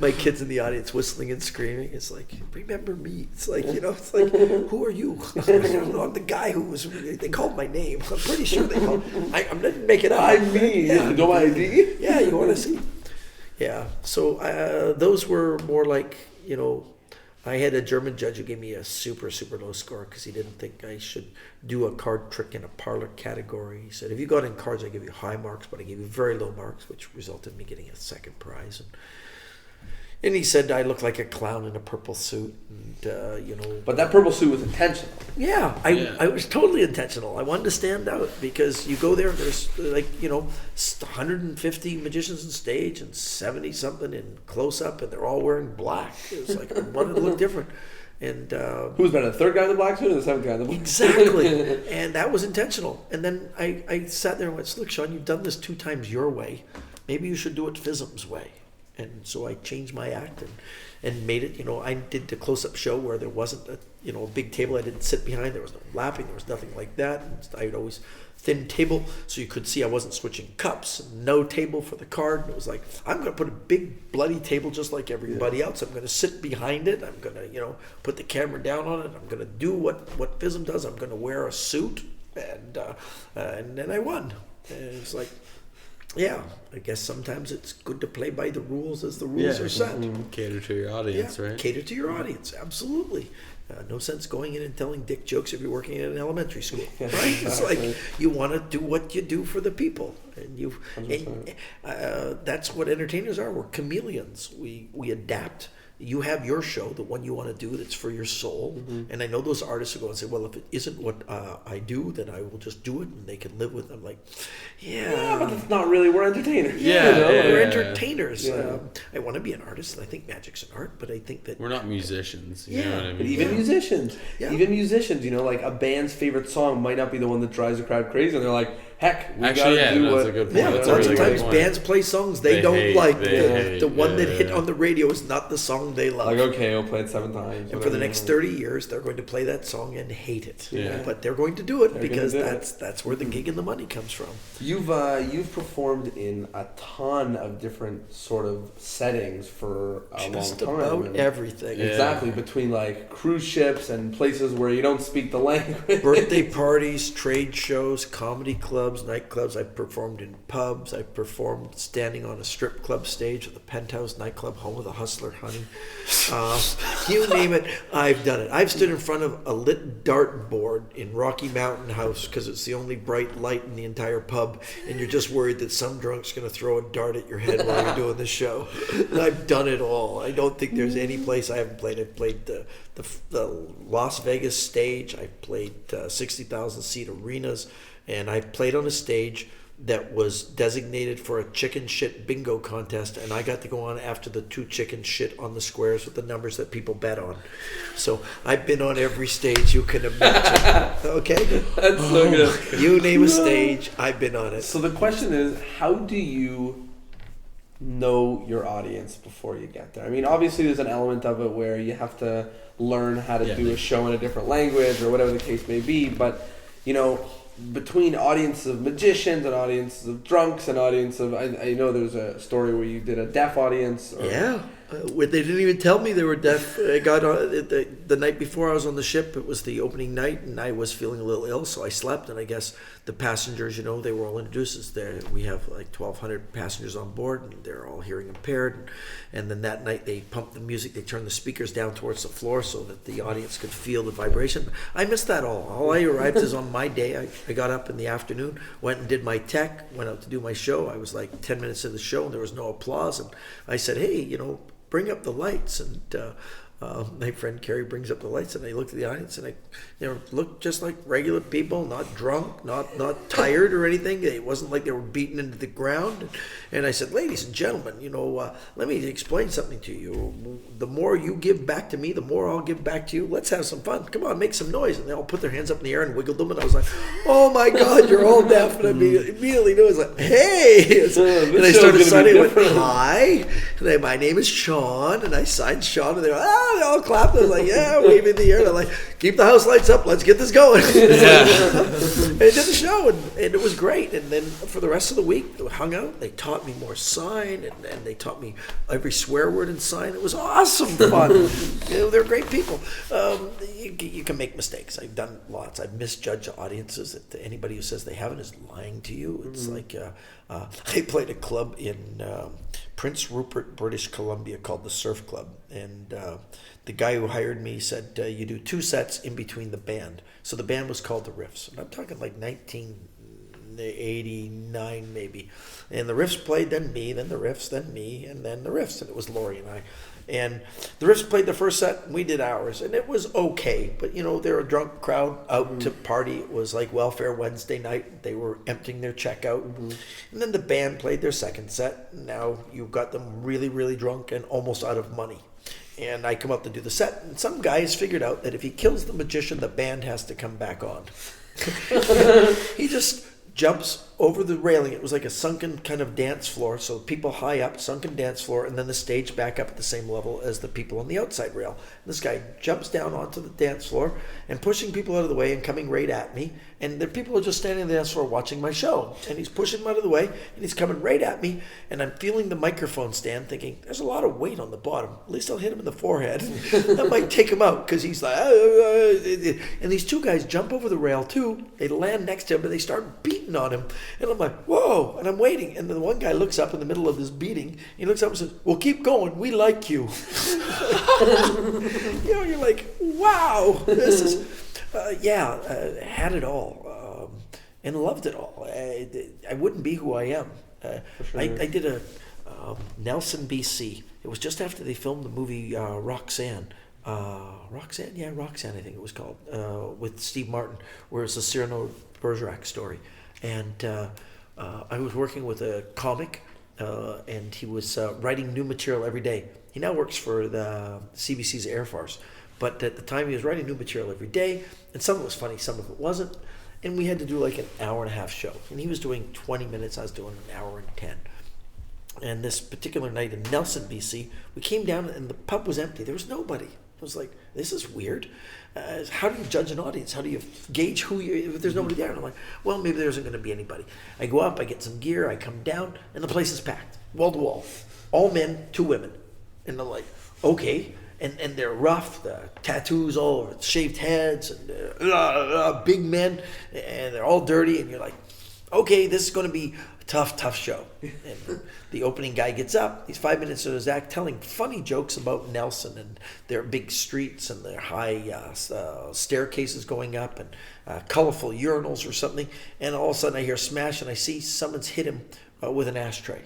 My kids in the audience whistling and screaming. It's like, remember me. It's like, it's like, who are you? I'm the guy who was, they called my name. I'm pretty sure they called, I didn't make it up. I mean, yeah. No ID? Yeah, you want to see? Yeah, so those were more like, I had a German judge who gave me a super, super low score because he didn't think I should do a card trick in a parlor category. He said, if you got in cards, I give you high marks, but I gave you very low marks, which resulted in me getting a second prize. And he said I looked like a clown in a purple suit, and But that purple suit was intentional. Yeah, I was totally intentional. I wanted to stand out, because you go there, there's 150 magicians on stage and 70 something in close up, and they're all wearing black. It was like I wanted to look different. And who's better, the 3rd guy in the black suit or the 7th guy in the black suit? Exactly, and that was intentional. And then I sat there and went, look, Shawn, you've done this 2 times your way. Maybe you should do it FISM's way. And so I changed my act and made it, I did the close-up show where there wasn't a big table I didn't sit behind. There was no lapping. There was nothing like that. I would always thin table so you could see I wasn't switching cups. No table for the card. And it was like, I'm going to put a big bloody table just like everybody else. I'm going to sit behind it. I'm going to, put the camera down on it. I'm going to do what FISM does. I'm going to wear a suit. And then I won. And it's like, yeah, I guess sometimes it's good to play by the rules as the rules are set. Cater to your audience, right? Cater to your audience, absolutely. No sense going in and telling dick jokes if you're working in an elementary school, right? It's like you want to do what you do for the people, and that's what entertainers are. We're chameleons. We adapt. You have your show, the one you want to do that's for your soul. And I know those artists will go and say, well, if it isn't what I do, then I will just do it and they can live with it. I'm like, yeah, but it's not really, we're entertainers. We're entertainers. Yeah. I want to be an artist, and I think magic's an art, but I think that... We're not musicians, you know what I mean? But even musicians, like a band's favorite song might not be the one that drives the crowd crazy, and they're like, heck, we Actually, gotta do that's what. a good point. Yeah, That's a lots really of good times point. bands play songs they don't hate, like. they hate, The one that hit yeah. on the radio is not the song they love. Like, okay, we'll play it 7 times. And for the next 30 years, they're going to play that song and hate it. Yeah. But they're going to do it They're because gonna do that's where the gig and the money comes from. You've performed in a ton of different sort of settings for a Just long time. about and- everything. Yeah. Exactly, between like cruise ships and places where you don't speak the language. Birthday parties, trade shows, comedy clubs, nightclubs. I performed in pubs. I performed standing on a strip club stage at the Penthouse nightclub, home of the Hustler Honey. You name it, I've done it. I've stood in front of a lit dartboard in Rocky Mountain House because it's the only bright light in the entire pub, and you're just worried that some drunk's going to throw a dart at your head while you're doing the show. And I've done it all. I don't think there's any place I haven't played. I've played the Las Vegas stage. I've played 60,000 seat arenas, and I've played on a stage that was designated for a chicken shit bingo contest, and I got to go on after the 2 chicken shit on the squares with the numbers that people bet on. So I've been on every stage you can imagine. Okay? That's so good. You name a stage, I've been on it. So the question is, how do you know your audience before you get there? I mean, obviously there's an element of it where you have to learn how to do a show in a different language or whatever the case may be, but you know, between audiences of magicians and audiences of drunks and audience of, I know there's a story where you did a deaf audience. Yeah. They didn't even tell me they were deaf. I got on, the night before I was on the ship. It was the opening night, and I was feeling a little ill, so I slept. And I guess the passengers, you know, they were all introduced as there. We have like 1,200 passengers on board, and they're all hearing impaired. And then that night, they pumped the music. They turned the speakers down towards the floor so that the audience could feel the vibration. I missed that all. All I arrived is on my day. I got up in the afternoon, went and did my tech, went out to do my show. I was like 10 minutes into the show, and there was no applause. And I said, hey, you know, bring up the lights, and my friend Kerry brings up the lights, and I looked at the audience, and I, you know, looked just like regular people, not drunk, not tired or anything. It wasn't like they were beaten into the ground. And I said, ladies and gentlemen, you know, let me explain something to you. The more you give back to me, the more I'll give back to you. Let's have some fun. Come on, make some noise. And they all put their hands up in the air and wiggled them, and I was like, oh my God, you're all deaf. And I immediately knew. I was like, hey. And I started signing. I went, hi. And I, my name is Shawn, and I signed Shawn, and they went, they all clapped. I was like, yeah, waving in the air. And I'm like, keep the house lights up. Let's get this going. And I did the show, and it was great. And then for the rest of the week, we hung out. They taught me more sign, and they taught me every swear word in sign. It was awesome fun. You know, they're great people. You can make mistakes. I've done lots. I've misjudged audiences. That anybody who says they haven't is lying to you. It's like I played a club in Prince Rupert, British Columbia, called the Surf Club, and the guy who hired me said you do 2 sets in between the band. So the band was called the Riffs, and I'm talking like 1989 maybe. And the Riffs played, then me, then the Riffs, then me, and then the Riffs, and it was Lori and I. And the Riffs played the first set, and we did ours, and it was okay. But, you know, they're a drunk crowd out to party. It was like Welfare Wednesday night. They were emptying their check out. And then the band played their second set. Now you've got them really, really drunk and almost out of money. And I come up to do the set, and some guys figured out that if he kills the magician, the band has to come back on. He just jumps over the railing. It was like a sunken kind of dance floor, so people high up, sunken dance floor, and then the stage back up at the same level as the people on the outside rail. And this guy jumps down onto the dance floor and pushing people out of the way and coming right at me. And the people are just standing on the dance floor watching my show. And he's pushing them out of the way, and he's coming right at me. And I'm feeling the microphone stand, thinking, there's a lot of weight on the bottom. At least I'll hit him in the forehead. That might take him out, because he's like, and these 2 guys jump over the rail too. They land next to him, and they start beating on him. And I'm like, whoa, and I'm waiting. And then the one guy looks up in the middle of this beating. He looks up and says, well, keep going. We like you. You know, you're like, wow, this is, had it all and loved it all. I wouldn't be who I am. Sure. I did a Nelson, BC. It was just after they filmed the movie Roxanne. Roxanne, I think it was called, with Steve Martin, where it's a Cyrano Bergerac story. And I was working with a comic, and he was writing new material every day. He now works for the CBC's Air Force. But at the time, he was writing new material every day, and some of it was funny, some of it wasn't. And we had to do like an hour and a half show. And he was doing 20 minutes. I was doing an hour and 10. And this particular night in Nelson, BC, we came down and the pub was empty. There was nobody. I was like, this is weird. How do you judge an audience? How do you gauge who you, if there's nobody there? And I'm like, well, maybe there isn't going to be anybody. I go up, I get some gear, I come down, and the place is packed, wall to wall. All men, 2 women. And they're like, okay. And they're rough, the tattoos all over, shaved heads, and big men, and they're all dirty, and you're like, okay, this is going to be a tough show. And the opening guy gets up, he's 5 minutes into his act telling funny jokes about Nelson and their big streets and their high staircases going up and colorful urinals or something, and all of a sudden I hear smash and I see someone's hit him with an ashtray,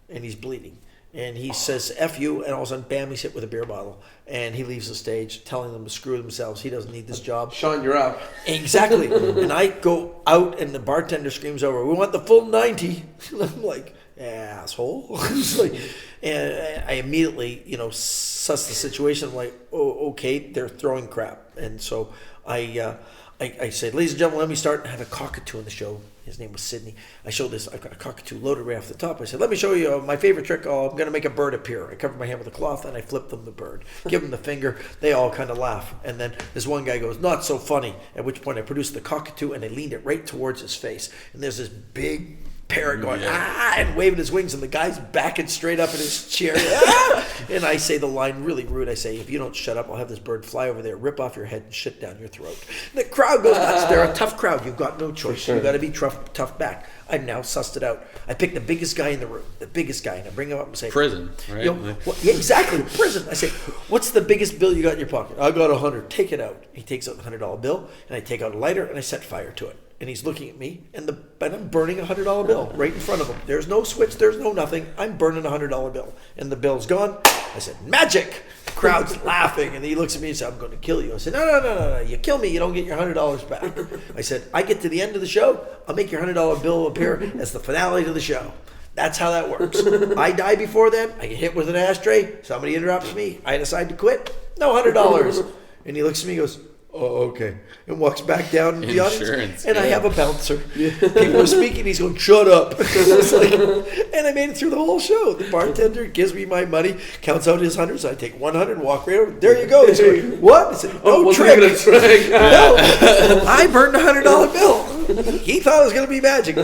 and he's bleeding. And he says, F you, and all of a sudden, bam, he's hit with a beer bottle. And he leaves the stage telling them to screw themselves. He doesn't need this job. Shawn, you're up. Exactly. And I go out, and the bartender screams over, we want the full 90. And I'm like, asshole. It's like, and I immediately, suss the situation. I'm like, oh, okay, they're throwing crap. And so I said, ladies and gentlemen, let me start. I had a cockatoo in the show. His name was Sidney. I showed this, I've got a cockatoo loaded right off the top. I said, let me show you my favorite trick. Oh, I'm going to make a bird appear. I cover my hand with a cloth and I flip them the bird. Give them the finger. They all kind of laugh. And then this one guy goes, not so funny. At which point I produced the cockatoo and I leaned it right towards his face. And there's this big parrot going, and waving his wings, and the guy's backing straight up in his chair. And I say the line really rude. I say, if you don't shut up, I'll have this bird fly over there, rip off your head, and shit down your throat. And the crowd goes nuts. They're a tough crowd. You've got no choice. Sure. You've got to be tough back. I've now sussed it out. I pick the biggest guy in the room, and I bring him up and say, prison, right? Yeah, exactly, prison. I say, what's the biggest bill you got in your pocket? I got 100. Take it out. He takes out the $100 bill, and I take out a lighter, and I set fire to it. And he's looking at me, and I'm burning a $100 bill right in front of him. There's no switch, there's no nothing. I'm burning a $100 bill, and the bill's gone. I said, magic! The crowd's laughing, and he looks at me and said, I'm going to kill you. I said, no. You kill me, you don't get your $100 back. I said, I get to the end of the show, I'll make your $100 bill appear as the finale to the show. That's how that works. I die before then, I get hit with an ashtray, somebody interrupts me, I decide to quit, no $100. And he looks at me and goes, oh, okay. And walks back down to the audience. And I have a bouncer. People are speaking. He's going, shut up. And I made it through the whole show. The bartender gives me my money, counts out his hundreds. I take 100, walk right over. There you go. He's going, what? I said, no trick. No. I burned a $100 bill. He thought it was going to be magic. No,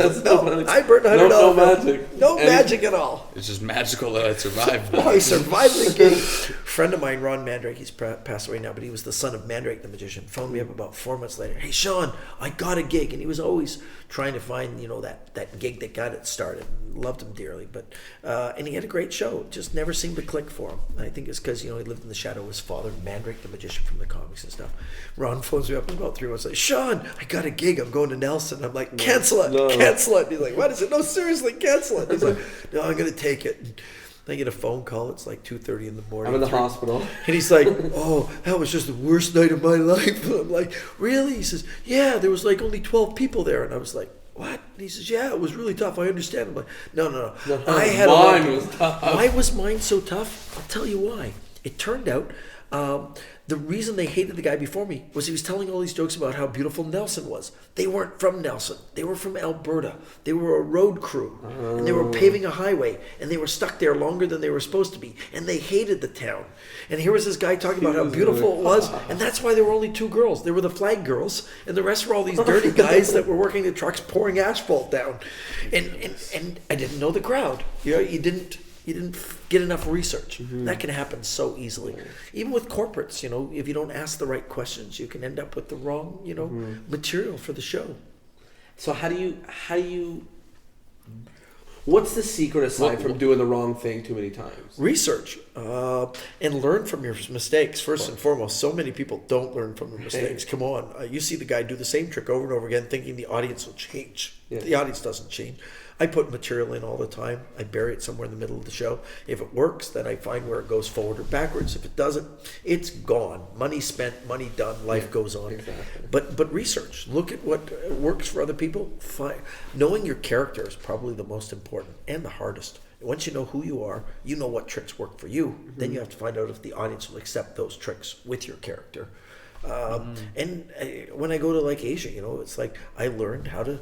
I burned a $100 bill. Magic. No magic at all. It's just magical that I survived. I survived the gig. A friend of mine, Ron Mandrake, he's passed away now, but he was the son of Mandrake the magician, phoned me up about 4 months later. Hey, Shawn, I got a gig. And he was always trying to find, that gig that got it started. Loved him dearly. But and he had a great show. It just never seemed to click for him. I think it's because, he lived in the shadow of his father, Mandrake the magician from the comics and stuff. Ron phones me up about 3 months later. Shawn, I got a gig. I'm going to Nelson. I'm like, cancel it. Cancel it. And he's like, what is it? No, seriously, cancel it. He's like, no, I'm going to take it. And I get a phone call. It's like 2:30 in the morning. I'm in the hospital. And he's like, oh, that was just the worst night of my life. And I'm like, really? He says, yeah, there was like only 12 people there. And I was like, what? And he says, yeah, it was really tough. I understand. I'm like, no. I had mine was tough. Why was mine so tough? I'll tell you why. It turned out the reason they hated the guy before me was he was telling all these jokes about how beautiful Nelson was. They weren't from Nelson. They were from Alberta. They were a road crew. And they were paving a highway. And they were stuck there longer than they were supposed to be. And they hated the town. And here was this guy talking about how beautiful it was. And that's why there were only 2 girls. There were the flag girls. And the rest were all these dirty guys that were working the trucks pouring asphalt down. And I didn't know the crowd. You didn't get enough research. That can happen so easily. Even with corporates, if you don't ask the right questions, you can end up with the wrong, material for the show. So how do you what's the secret aside from doing the wrong thing too many times? Research and learn from your mistakes first and foremost. So many people don't learn from their mistakes. Come on. You see the guy do the same trick over and over again thinking the audience will change. Yeah. The audience doesn't change. I put material in all the time. I bury it somewhere in the middle of the show. If it works, then I find where it goes forward or backwards. If it doesn't, it's gone. Money spent, money done, life goes on. Exactly. But research. Look at what works for other people. Knowing your character is probably the most important and the hardest. Once you know who you are, you know what tricks work for you. Then you have to find out if the audience will accept those tricks with your character. And when I go to like Asia, it's like I learned how to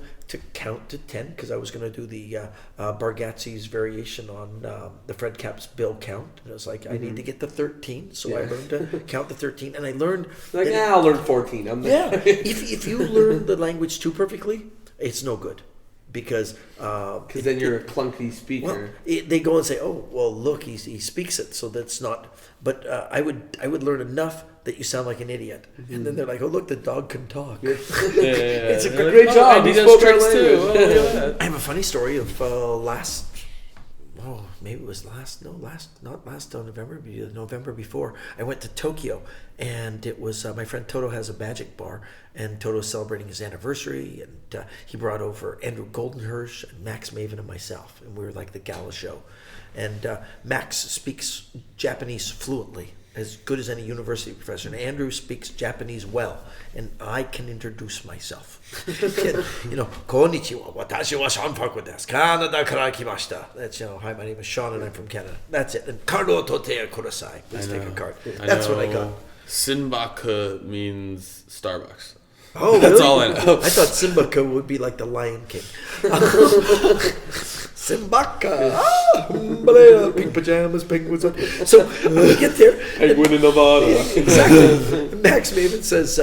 count to 10 because I was going to do the Bargatze's variation on the Fred Cap's bill count. And it was like, I need to get to 13. So I learned to count to 13. And I learned... Like, I'll learn 14. If you learn the language too perfectly, it's no good. Because then you're a clunky speaker. Well, they go and say, "Oh, well, look, he speaks it, so that's not." But I would learn enough that you sound like an idiot, and then they're like, "Oh, look, the dog can talk." It's a great job. He does tricks too. I have a funny story of maybe it was not last November, maybe the November before. I went to Tokyo, and it was my friend Toto has a magic bar, and Toto's celebrating his anniversary, and he brought over Andrew Goldenhirsch and Max Maven and myself, and we were like the gala show. And Max speaks Japanese fluently, as good as any university professor. And Andrew speaks Japanese well, and I can introduce myself. Konnichiwa, watashi wa Shawn Farquhar desu. Canada kara kimashita. That's, hi, my name is Shawn and I'm from Canada. That's it. And card o tote kudasai. Please take a card. That's what I got. Sinbaka means Starbucks. Oh, really? That's all I know. I thought Simbaka would be like the Lion King. Simbaka. Pink pajamas, penguins. So we get there. Penguin in Nevada. Exactly. Max Maven says,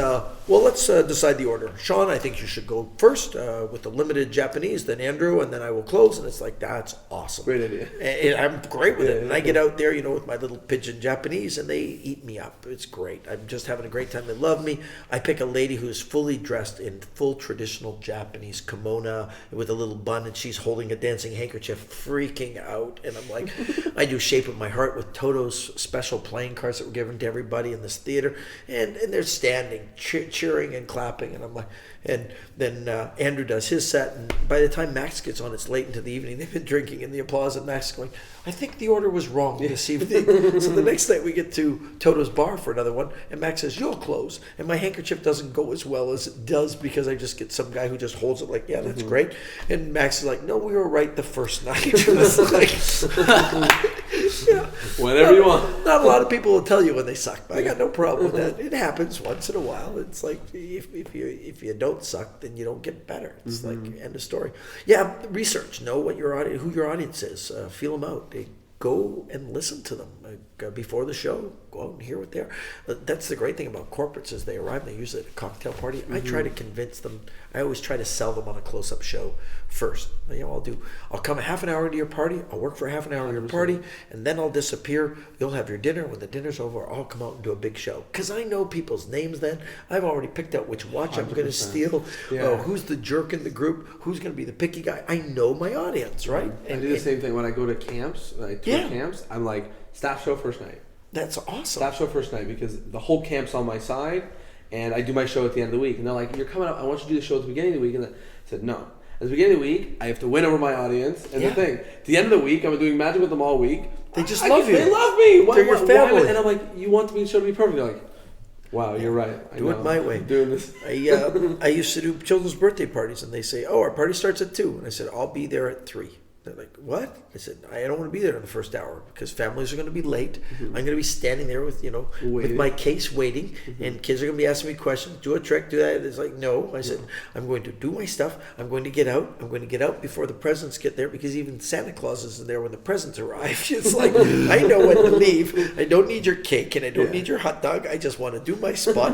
well, let's decide the order. Shawn, I think you should go first with the limited Japanese, then Andrew, and then I will close. And it's like, that's awesome. Great idea. And I'm great with it. And I get out there, with my little pigeon Japanese, and they eat me up. It's great. I'm just having a great time. They love me. I pick a lady who's fully dressed in full traditional Japanese kimono with a little bun, and she's holding a dancing handkerchief, freaking out. And I'm like, I do Shape of My Heart with Toto's special playing cards that were given to everybody in this theater. And they're standing, cheering and clapping, and I'm like, and then Andrew does his set, and by the time Max gets on, it's late into the evening. They've been drinking, and the applause, and Max is going, I think the order was wrong this evening. So the next night we get to Toto's bar for another one, and Max says, you'll close, and my handkerchief doesn't go as well as it does because I just get some guy who just holds it like, yeah, that's great, and Max is like, no, we were right the first night. Whatever you want. Not a lot of people will tell you when they suck, but I got no problem with that. It happens once in a while. It's like if you don't suck, then you don't get better. It's like end of story. Yeah, research. Know what who your audience is. Feel them out. Go and listen to them before the show. Go out and hear what they're. That's the great thing about corporates is they arrive. They usually at a cocktail party. I try to convince them. I always try to sell them on a close-up show first. I'll come a half an hour into your party. I'll work for half an hour at your party, and then I'll disappear. You'll have your dinner. When the dinner's over, I'll come out and do a big show because I know people's names. Then I've already picked out which watch I'm going to steal. Yeah. Who's the jerk in the group? Who's going to be the picky guy? I know my audience, right? I do the same thing when I go to camps. I tour camps. I'm like, staff show first night. That's awesome. Staff show first night because the whole camp's on my side, and I do my show at the end of the week. And they're like, you're coming up. I want you to do the show at the beginning of the week. And I said, no. At the beginning of the week, I have to win over my audience. And the thing, at the end of the week, I'm doing magic with them all week. They just love you. They love me. They're your family. And I'm like, you want the show to be perfect. They're like, wow, you're right. I do know. it my way. I'm doing this. I used to do children's birthday parties, and they say, oh, our party starts at 2. And I said, I'll be there at 3. They're like, what? I said, I don't want to be there in the first hour because families are going to be late. I'm going to be standing there with, with my case waiting, and kids are going to be asking me questions. Do a trick, do that. It's like, no. I said, I'm going to do my stuff. I'm going to get out. I'm going to get out before the presents get there because even Santa Claus isn't there when the presents arrive. It's like, I know when to leave. I don't need your cake and I don't need your hot dog. I just want to do my spot.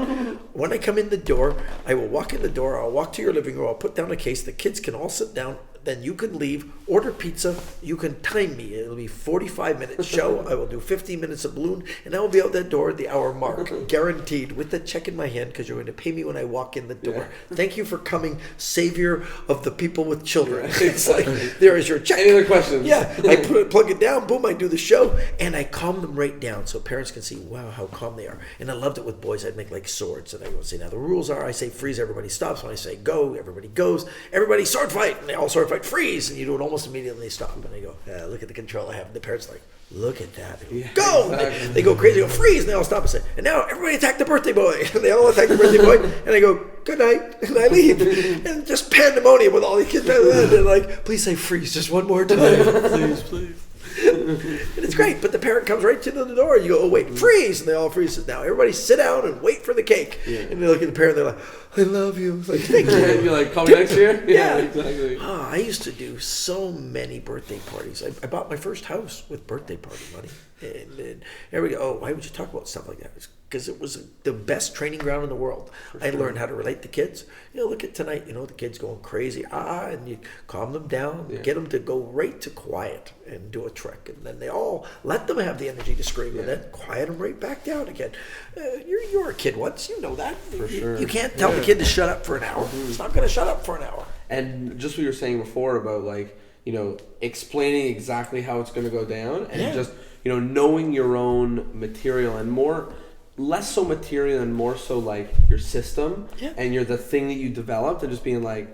When I come in the door, I will walk in the door. I'll walk to your living room. I'll put down a case. The kids can all sit down. Then you can leave, order pizza, you can time me. It'll be 45-minute show. I will do 15 minutes of balloon, and I will be out that door at the hour mark, guaranteed, with the check in my hand, because you're going to pay me when I walk in the door. Thank you for coming, savior of the people with children. It's like, there is your check. Any other questions? Yeah, I plug it down, boom, I do the show, and I calm them right down so parents can see, wow, how calm they are. And I loved it with boys. I'd make like swords, and I would say, now the rules are, I say freeze, everybody stops. When I say go, everybody goes. Everybody sword fight, and they all sword fight, freeze, and you do it almost immediately. They stop, and they go, look at the control I have. And the parents are like, look at that. They go, go! Exactly. They go crazy, they go freeze, and they all stop and say, and now everybody attack the birthday boy. And they all attack the birthday boy, and I go, good night, and I leave. And just pandemonium with all these kids. And they're like, please say freeze just one more time. Please. And it's great, but the parent comes right to the door. You go, oh wait, freeze, and they all freeze. Now everybody sit down and wait for the cake. And they look at the parent. They're like, I love you. It's like, thank you. You're like, call me next year. Yeah, exactly. Oh, I used to do so many birthday parties. I bought my first house with birthday party money. And everybody go, oh, why would you talk about stuff like that? Because it was the best training ground in the world. I learned how to relate to kids. Look at tonight, the kids going crazy, and you calm them down, get them to go right to quiet and do a trick. And then they all let them have the energy to scream and then quiet them right back down again. You're a kid once, you know that. For sure. You can't tell the kid to shut up for an hour. It's not going to shut up for an hour. And just what you were saying before about explaining exactly how it's going to go down and just, knowing your own material and less so material and more so like your system and you're the thing that you developed and just being like,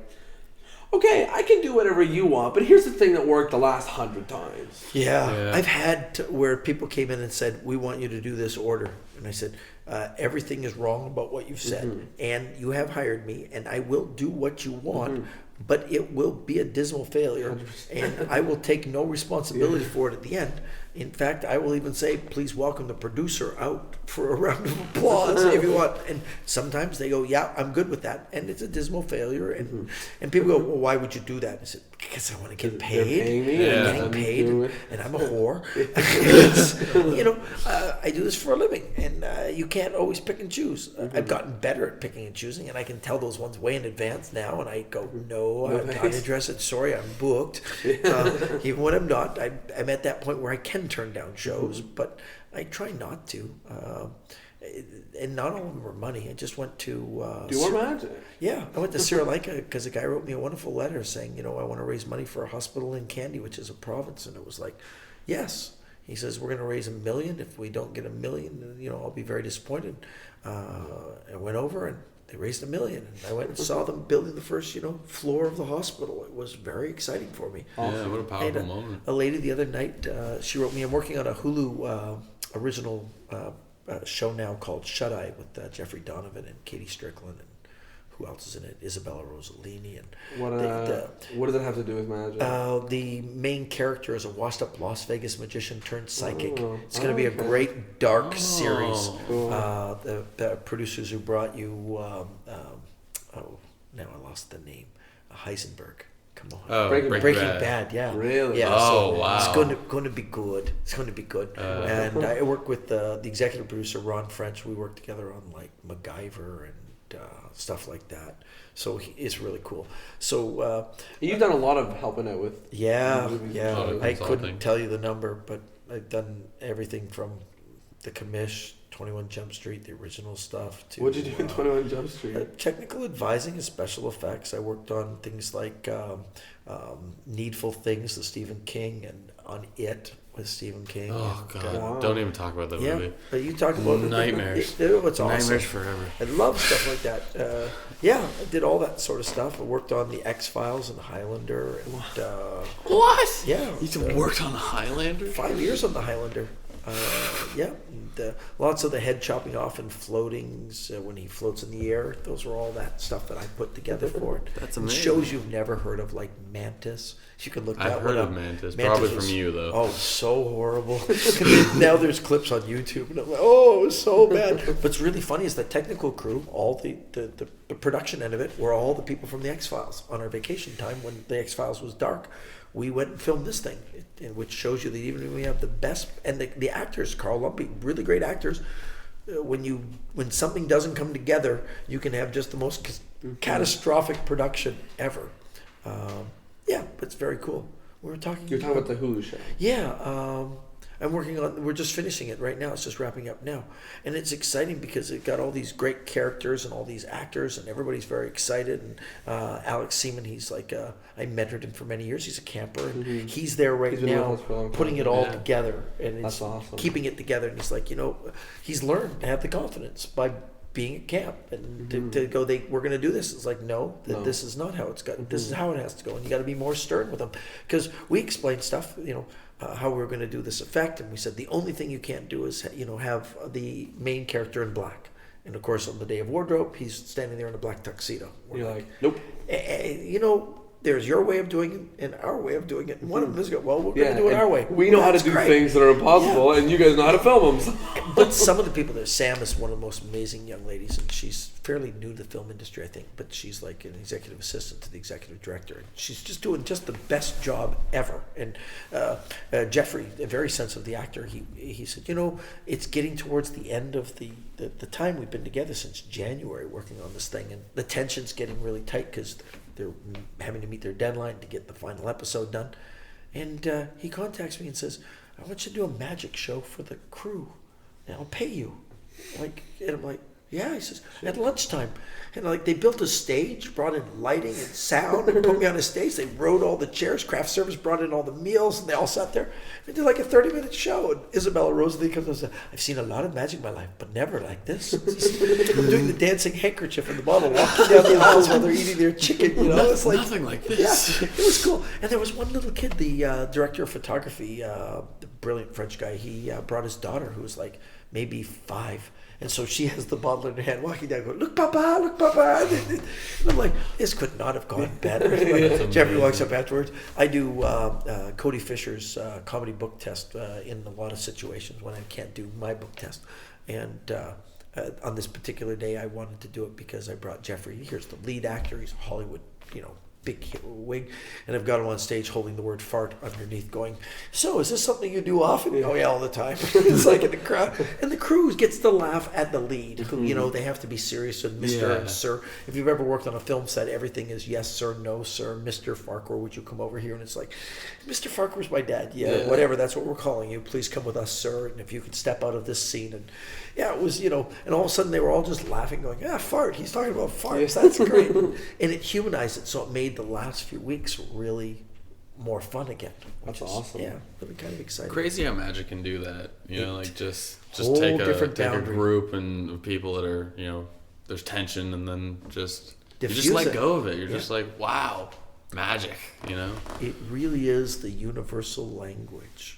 okay, I can do whatever you want, but here's the thing that worked the last 100 times. Yeah. I've had where people came in and said, we want you to do this order. And I said, everything is wrong about what you've said. And you have hired me and I will do what you want, but it will be a dismal failure. 100%. And I will take no responsibility for it at the end. In fact, I will even say, please welcome the producer out for a round of applause if you want. And sometimes they go, yeah, I'm good with that. And it's a dismal failure. And people go, well, why would you do that? I said, because I want to get paid. They're paying me. I'm getting paid. And I'm a whore. I do this for a living. And you can't always pick and choose. I've gotten better at picking and choosing. And I can tell those ones way in advance now. And I go, no, I'm not interested. Sorry, I'm booked. Even when I'm not, I'm at that point where I can turn down shows, but I try not to. And not all of them were money. I just went to... Do you want magic? Yeah, I went to Sri Lanka because a guy wrote me a wonderful letter saying, I want to raise money for a hospital in Kandy, which is a province. And it was like, yes. He says, we're going to raise $1 million. If we don't get $1 million, I'll be very disappointed. I went over and they raised $1 million. And I went and saw them building the first, floor of the hospital. It was very exciting for me. Yeah, what a powerful moment. A lady the other night, she wrote me, I'm working on a Hulu original show now called Shut Eye with Jeffrey Donovan and Katie Strickland and who else is in it? Isabella Rossellini. And what does that have to do with magic? The main character is a washed-up Las Vegas magician turned psychic. It's going to be a great dark series. Cool. The producers who brought you, now I lost the name, Heisenberg. Come on. Oh, Breaking Bad. Yeah. Really? Yeah. Oh, so wow. It's going to be good. It's going to be good. And I work with the executive producer Ron French. We work together on like MacGyver and stuff like that. So it's really cool. So you've done a lot of helping out with. Yeah. I couldn't consulting. tell you the number, but I've done everything from the commish, 21 Jump Street, the original stuff. To, What'd you do in 21 Jump Street? Technical advising and special effects. I worked on things like Needful Things, the Stephen King, and on It with Stephen King. Oh, and, God. Wow. Don't even talk about that yeah, movie. but you talk about Nightmares. It's awesome. Nightmares forever. I love stuff like that. I did all that sort of stuff. I worked on the X-Files and Highlander. And, What? yeah. You worked on Highlander? 5 years on the Highlander. Lots of the head chopping off and floatings when he floats in the air. Those are all that stuff that I put together for it. That's And amazing. shows you've never heard of, like Mantis. You can look that I've one heard up. of Mantis. Probably from you, though. Oh, so horrible. Now there's clips on YouTube, and I'm like, oh, it was so bad. What's really funny is the technical crew, all the production end of it, were all the people from the X-Files on our vacation time when the X-Files was dark. We went and filmed this thing, which shows you that even when we have the best, and the actors, Carl Lumpy, really great actors, when something doesn't come together, you can have just the most catastrophic production ever. But it's very cool. You're talking about the Hulu show. Yeah, I'm working on. We're just finishing it right now. It's just wrapping up now, and it's exciting because it got all these great characters and all these actors, and everybody's very excited. And Alex Seaman, he's like I mentored him for many years. He's a camper, and he's there right He's been now, with us for a long time. putting it all together, and That's it's awesome. keeping it together. And he's like, he's learned to have the confidence by being at camp and to go, we're going to do this. It's like, no, this is not how it's got. This is how it has to go, and you got to be more stern with them, because we explained stuff, how we were going to do this effect, and we said the only thing you can't do is have the main character in black, and of course on the day of wardrobe he's standing there in a black tuxedo. You're like, nope. there's your way of doing it and our way of doing it. And one of them is we're going to do it and our way. We know how to do things that are impossible, and you guys know how to film them. But some of the people there, Sam is one of the most amazing young ladies, and she's fairly new to the film industry, I think, but she's like an executive assistant to the executive director. And she's just doing just the best job ever. And Jeffrey, a very sensitive the actor, he said, it's getting towards the end of the time we've been together since January working on this thing, and the tension's getting really tight because they're having to meet their deadline to get the final episode done. And he contacts me and says, I want you to do a magic show for the crew, and I'll pay you. And I'm like, yeah. He says, at lunchtime. And they built a stage, brought in lighting and sound, and put me on a stage. They rode all the chairs. Craft service brought in all the meals, and they all sat there. We did like a 30-minute show. And Isabella Rosalie comes and says, I've seen a lot of magic in my life, but never like this. Doing the dancing handkerchief in the bottle, walking down the aisles while they're eating their chicken. It's like nothing like this. Yeah, it was cool. And there was one little kid, the director of photography, the brilliant French guy. He brought his daughter, who was like maybe 5. And so she has the bottle in her hand, walking down, going, look, Papa, look, Papa. And I'm like, this could not have gone better. Jeffrey walks up afterwards. I do Cody Fisher's comedy book test in a lot of situations when I can't do my book test. And on this particular day, I wanted to do it because I brought Jeffrey. Here's the lead actor. He's a Hollywood, big wig, and I've got him on stage holding the word fart underneath, going, so is this something you do often? Oh yeah, all the time. It's like in the crowd, and the crew gets to laugh at the lead, who they have to be serious with Mr. and Sir. If you've ever worked on a film set, everything is yes sir, no sir. Mr. Farquhar, would you come over here? And it's like, Mr. Farquhar's my dad. Yeah, whatever, that's what we're calling you. Please come with us, sir, and if you could step out of this scene. And yeah, it was, and all of a sudden they were all just laughing, going, fart, he's talking about farts, that's great. And it humanized it, so it made the last few weeks really more fun again. That's awesome. Yeah, really kind of exciting. Crazy how magic can do that. Just whole take different a boundary. group and of people that are, there's tension, and then you just Diffuse let it. go of it. You're just like, wow, magic, It really is the universal language.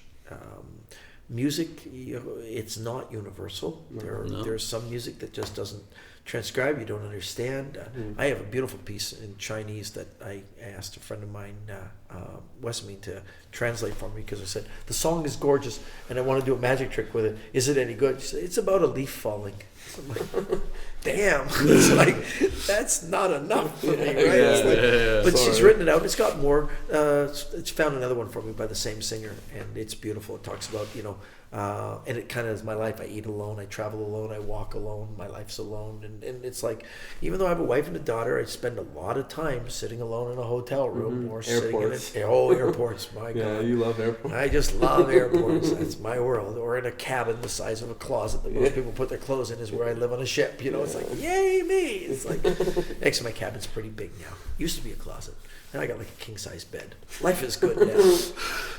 Music, it's not universal. There's some music that just doesn't transcribe. You don't understand. I have a beautiful piece in Chinese that I asked a friend of mine, Westmead, to translate for me, because I said, the song is gorgeous and I want to do a magic trick with it. Is it any good? She said, it's about a leaf falling. I'm like, damn. It's like, that's not enough for me, right? But she's written it out. It's got more. It's found another one for me by the same singer, and it's beautiful. It talks about, and it kind of is my life. I eat alone, I travel alone, I walk alone, my life's alone. And it's like, even though I have a wife and a daughter, I spend a lot of time sitting alone in a hotel room or Airports. sitting in airports, my Yeah, God. you love airports. I just love airports. That's my world. Or in a cabin the size of a closet that most people put their clothes in, is where I live on a ship. It's like, yay me. It's like, actually my cabin's pretty big now. Used to be a closet. Now I got like a king size bed. Life is good now.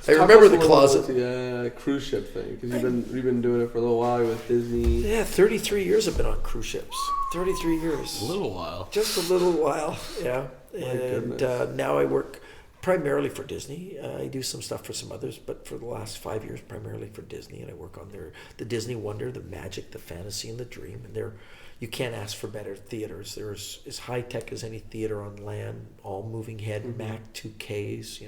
I remember the closet. The cruise ship thing, because you've been doing it for a little while with Disney. Yeah, 33 years I've been on cruise ships. 33 years. A little while. Just a little while, yeah. My Now I work primarily for Disney. I do some stuff for some others, but for the last 5 years, primarily for Disney. And I work on the Disney Wonder, the magic, the fantasy, and the dream. And you can't ask for better theaters. They're as high tech as any theater on land. All moving head, Mac 2Ks.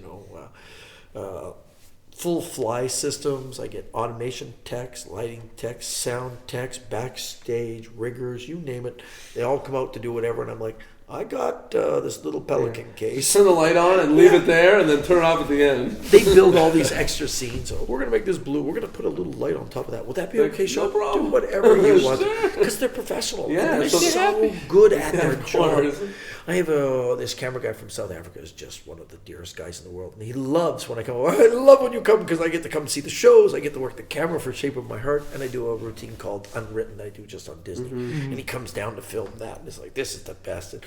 Full fly systems. I get automation techs, lighting techs, sound techs, backstage riggers, you name it. They all come out to do whatever, and I'm like, I got this little Pelican case. Turn the light on and leave it there, and then turn it off at the end. They build all these extra scenes. Oh, we're going to make this blue. We're going to put a little light on top of that. Will that be okay, Shawn? No problem. Do whatever you want. Because they're professional. Yeah, and they're so so good at their of job. course. I have this camera guy from South Africa is just one of the dearest guys in the world. And he loves when I come. I love when you come, because I get to come and see the shows. I get to work the camera for Shape of My Heart. And I do a routine called Unwritten that I do just on Disney. And he comes down to film that. And it's like, this is the best. And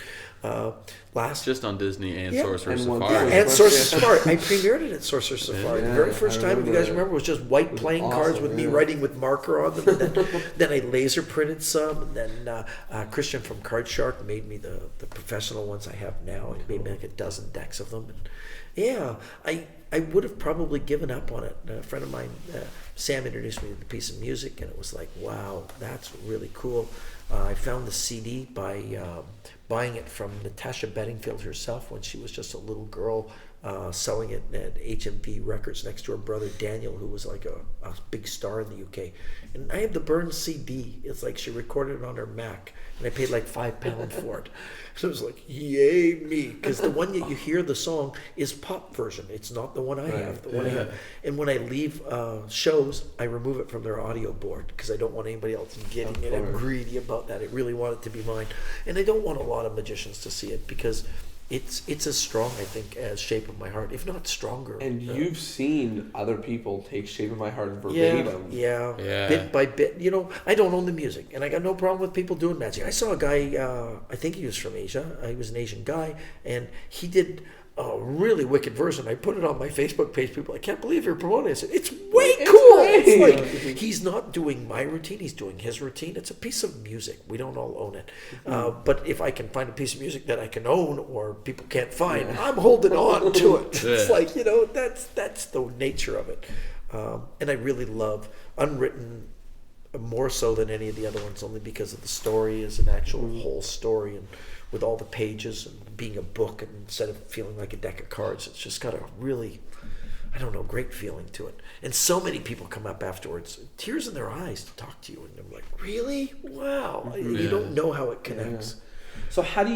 Just on Disney and Sorcerer's And Safari. and Sorcerer's Safari. I premiered it at Sorcerer's Safari. Yeah, The very first I time, if you remember guys that. remember, was just white playing cards awesome, with me yeah. writing with marker on them. And then I laser printed some. And then Christian from Card Shark made me the professional ones I have now. He made me like a dozen decks of them. And yeah, I would have probably given up on it. A friend of mine, Sam, introduced me to the piece of music, and it was like, wow, that's really cool. I found the CD by buying it from Natasha Bedingfield herself when she was just a little girl, selling it at HMV Records next to her brother Daniel, who was like a big star in the UK. And I have the Burns CD. It's like she recorded it on her Mac, and I paid like £5 for it. So it was like, yay me, because the one that you hear the song is pop version. It's not the one I have. The one I have. And when I leave shows, I remove it from their audio board because I don't want anybody else getting it. I'm greedy about that. I really want it to be mine, and I don't want a lot of magicians to see it because it's as strong, I think, as Shape of My Heart, if not stronger. And you've seen other people take Shape of My Heart verbatim. Yeah, bit by bit. You know, I don't own the music, and I got no problem with people doing magic. I saw a guy, I think he was from Asia. He was an Asian guy, and he did a really wicked version. I put it on my Facebook page. People, I can't believe you're promoting it. I said, it's way cool. It's like, he's not doing my routine. He's doing his routine. It's a piece of music. We don't all own it. But if I can find a piece of music that I can own or people can't find, I'm holding on to it. It's like, you know, that's the nature of it. And I really love Unwritten more so than any of the other ones, only because of the story is an actual whole story, and with all the pages and being a book, and instead of feeling like a deck of cards, it's just got a really, I don't know, great feeling to it. And so many people come up afterwards, tears in their eyes, to talk to you, and I'm like, really? Wow. You don't know how it connects. So how do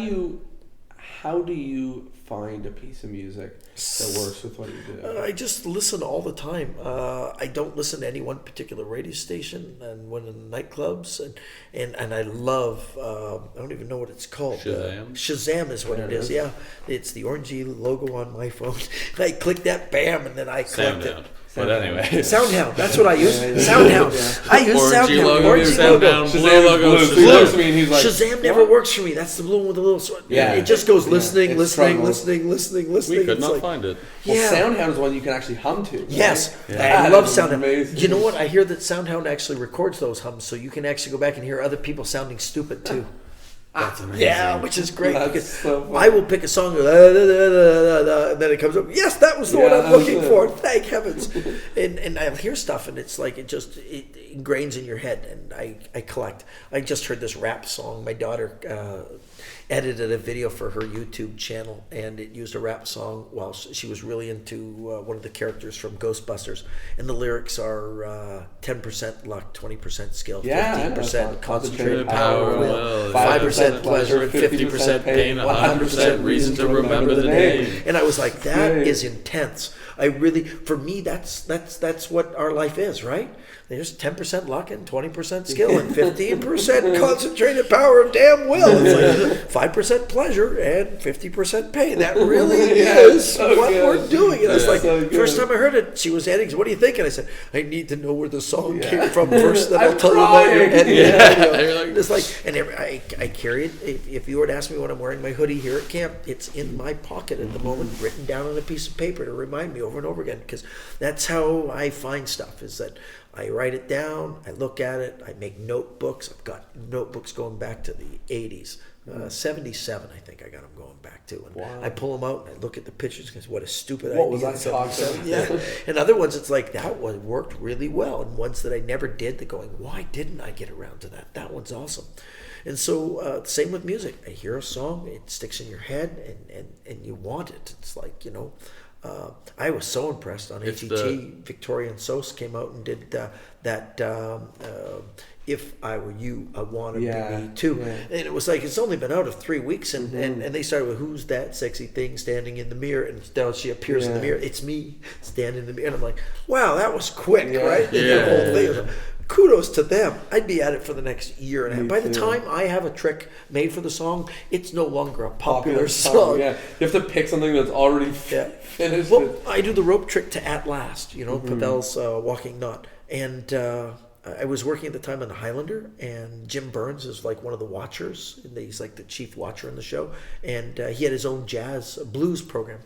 you find a piece of music that works with what you do? I just listen all the time. I don't listen to any one particular radio station, and when in nightclubs, and I love, I don't even know what it's called. Shazam? Shazam is what it is, yeah. It's the orangey logo on my phone. I click that, bam, and then I collect it. But anyway. Soundhound, that's what I use. Soundhound. I use Orangey Soundhound. logo, Orangey logo. Shazam, blue logo, Blue. So he looks at me and he's like, Shazam never works for me. That's the blue one with the little sword. Yeah. It just goes listening. We We could not find it. Well, Yeah. Soundhound is one you can actually hum to. Right? Yes, Yeah. I love That is Soundhound. amazing. You know what? I hear that Soundhound actually records those hums, so you can actually go back and hear other people sounding stupid too. That's amazing. Yeah, which is great That's because so funny. I will pick a song and then it comes up. Yes, that was the one I'm that was looking it. for. Thank heavens! And I'll hear stuff and it's like it ingrains in your head. And I collect. I just heard this rap song. My daughter edited a video for her YouTube channel, and it used a rap song while she was really into one of the characters from Ghostbusters. And the lyrics are 10% luck, 20% skill, 15% concentrated power, will, 5% pleasure, and 50% pain, 100% reason to remember the name. And I was like, that is intense. I really, for me, that's what our life is, right? There's 10% luck and 20% skill and 15% concentrated power of damn will. It's like 5% pleasure and 50% pain. That really is what we're doing. And it's like, first time I heard it, she was editing. What do you think? And I said, I need to know where the song came from first, then I'll tell you about your editing. It's like, and I carry it. If you were to ask me when I'm wearing my hoodie here at camp, it's in my pocket at the moment, written down on a piece of paper to remind me over and over again, because that's how I find stuff, is that I write it down, I look at it, I make notebooks. I've got notebooks going back to the 80s. 77, I think I got them going back to. And I pull them out and I look at the pictures because what a stupid idea. What was I talking? Yeah. And other ones, it's like, that one worked really well. And ones that I never did, they're going, why didn't I get around to that? That one's awesome. And so, same with music. I hear a song, it sticks in your head, and you want it. It's like, you know, I was so impressed on HEG. Victoria and Sos came out and did that If I Were You, I Want to Be Me Too. Yeah. And it was like, it's only been out of 3 weeks, and they started with, who's that sexy thing standing in the mirror? And down she appears in the mirror. It's me standing in the mirror. And I'm like, wow, that was quick, right? Yeah. The whole thing. Kudos to them. I'd be at it for the next year and a half. By the time I have a trick made for the song, it's no longer a popular song. Yeah. You have to pick something that's already finished. Well, I do the rope trick to At Last, you know, Pavel's Walking Knot. And I was working at the time on the Highlander, and Jim Burns is like one of the watchers. And he's like the chief watcher in the show. And he had his own blues program,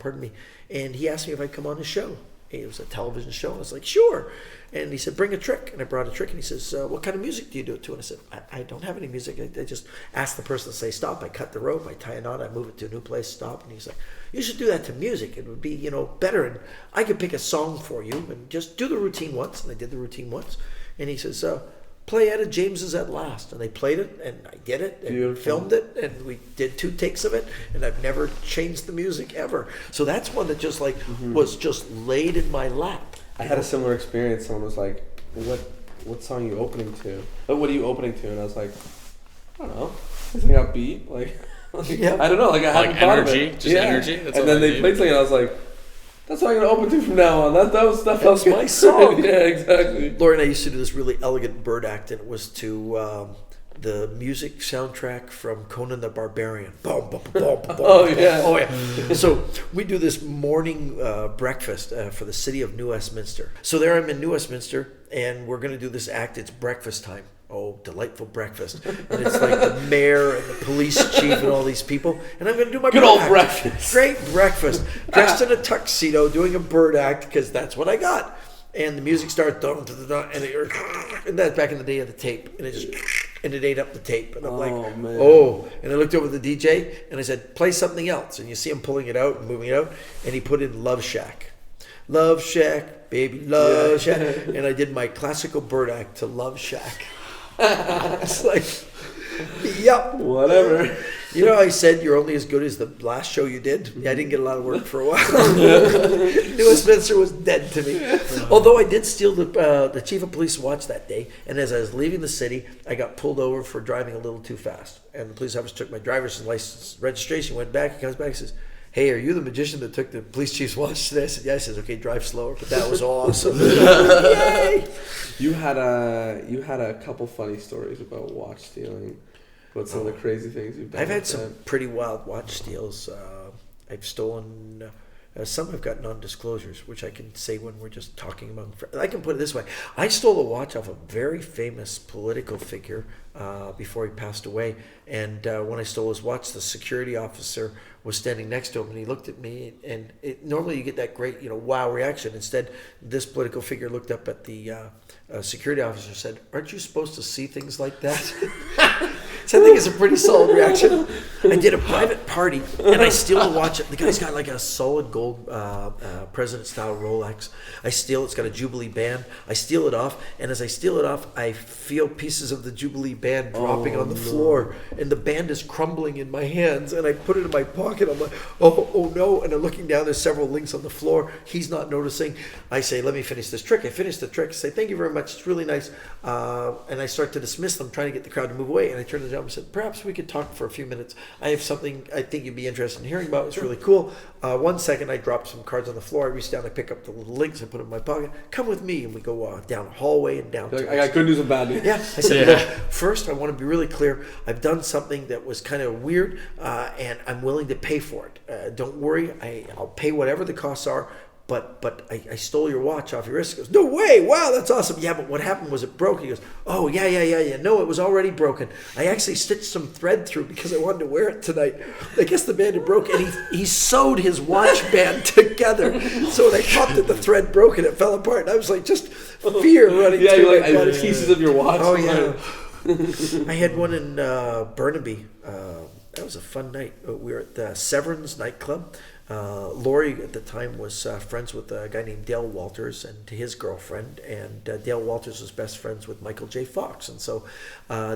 and he asked me if I'd come on his show. It was a television show. I was like, sure. And he said, bring a trick. And I brought a trick. And he says, what kind of music do you do it to? And I said, I don't have any music. I just ask the person to say stop. I cut the rope. I tie a knot. I move it to a new place. Stop. And he's like, you should do that to music. It would be, better. And I could pick a song for you and just do the routine once. And I did the routine once. And he says, play Etta James's At Last. And they played it, and I did it, and Beautiful. filmed it, and we did 2 takes of it, and I've never changed the music ever. So that's one that just was just laid in my lap. I had a similar experience. Someone was like, what song are you opening to? What are you opening to? And I was like, I don't know. Something upbeat. Yeah. I don't know. I hadn't thought of energy? it. Just energy? That's and all then I they need. played something, and I was like, that's what I'm going to open to from now on. That was my song. Yeah, exactly. Lori and I used to do this really elegant bird act, and it was to the music soundtrack from Conan the Barbarian. Boom, boom, boom, boom, Oh, yeah. Oh, yeah. So we do this morning breakfast for the city of New Westminster. So there I'm in New Westminster, and we're going to do this act. It's breakfast time. Oh, delightful breakfast. And it's like the mayor and the police chief and all these people. And I'm going to do my Good bird old act. breakfast. Great breakfast. Dressed in a tuxedo, doing a bird act, because that's what I got. And the music starts, and that's back in the day of the tape. And it ate up the tape. And I'm man. And I looked over at the DJ, and I said, play something else. And you see him pulling it out and moving it out. And he put in Love Shack. Love Shack, baby, Love Shack. And I did my classical bird act to Love Shack. It's like, yep. Whatever. I said you're only as good as the last show you did. Yeah, I didn't get a lot of work for a while. New Westminster was dead to me. Although I did steal the chief of police watch that day, and as I was leaving the city, I got pulled over for driving a little too fast. And the police officer took my driver's license registration, went back, he comes back and says, hey, are you the magician that took the police chief's watch today? I said, yeah. He says, okay, drive slower. But that was awesome. Yay! You had a couple funny stories about watch stealing. About some of the crazy things you've done. I've had some pretty wild watch steals. I've stolen some. I've got non-disclosures, which I can say when we're just talking among friends. I can put it this way: I stole a watch off a very famous political figure before he passed away. And when I stole his watch, the security officer was standing next to him, and he looked at me. And normally you get that great, wow reaction. Instead, this political figure looked up at the security officer and said, "Aren't you supposed to see things like that?" So I think it's a pretty solid reaction. I did a private party, and I steal a watch. The guy's got like a solid gold president-style Rolex. I steal it. It's got a Jubilee band. I steal it off, and as I steal it off, I feel pieces of the Jubilee band dropping on the floor, and the band is crumbling in my hands, and I put it in my pocket. I'm like, oh no, and I'm looking down. There's several links on the floor. He's not noticing. I say, let me finish this trick. I finish the trick. I say, thank you very much. It's really nice. And I start to dismiss them, trying to get the crowd to move away, and I turn to the and said, perhaps we could talk for a few minutes. I have something I think you'd be interested in hearing about. It's really cool. 1 second, I dropped some cards on the floor. I reached down, I pick up the little links, I put them in my pocket. Come with me, and we go down a hallway and down. Like, I got good news and bad news. Yeah. I said, look, first, I want to be really clear. I've done something that was kind of weird, and I'm willing to pay for it. Don't worry. I'll pay whatever the costs are. But I stole your watch off your wrist. He goes, no way, wow, that's awesome. Yeah, but what happened was it broke. He goes, oh, yeah. No, it was already broken. I actually stitched some thread through because I wanted to wear it tonight. I guess the band had broke, and he sewed his watch band together. So when I popped it, the thread broke, and it fell apart. And I was like, just fear running through you're my like, body. pieces of your watch. Oh, yeah. I had one in Burnaby. That was a fun night. We were at the Severn's nightclub. Lori at the time was friends with a guy named Dale Walters and his girlfriend, and Dale Walters was best friends with Michael J. Fox, and so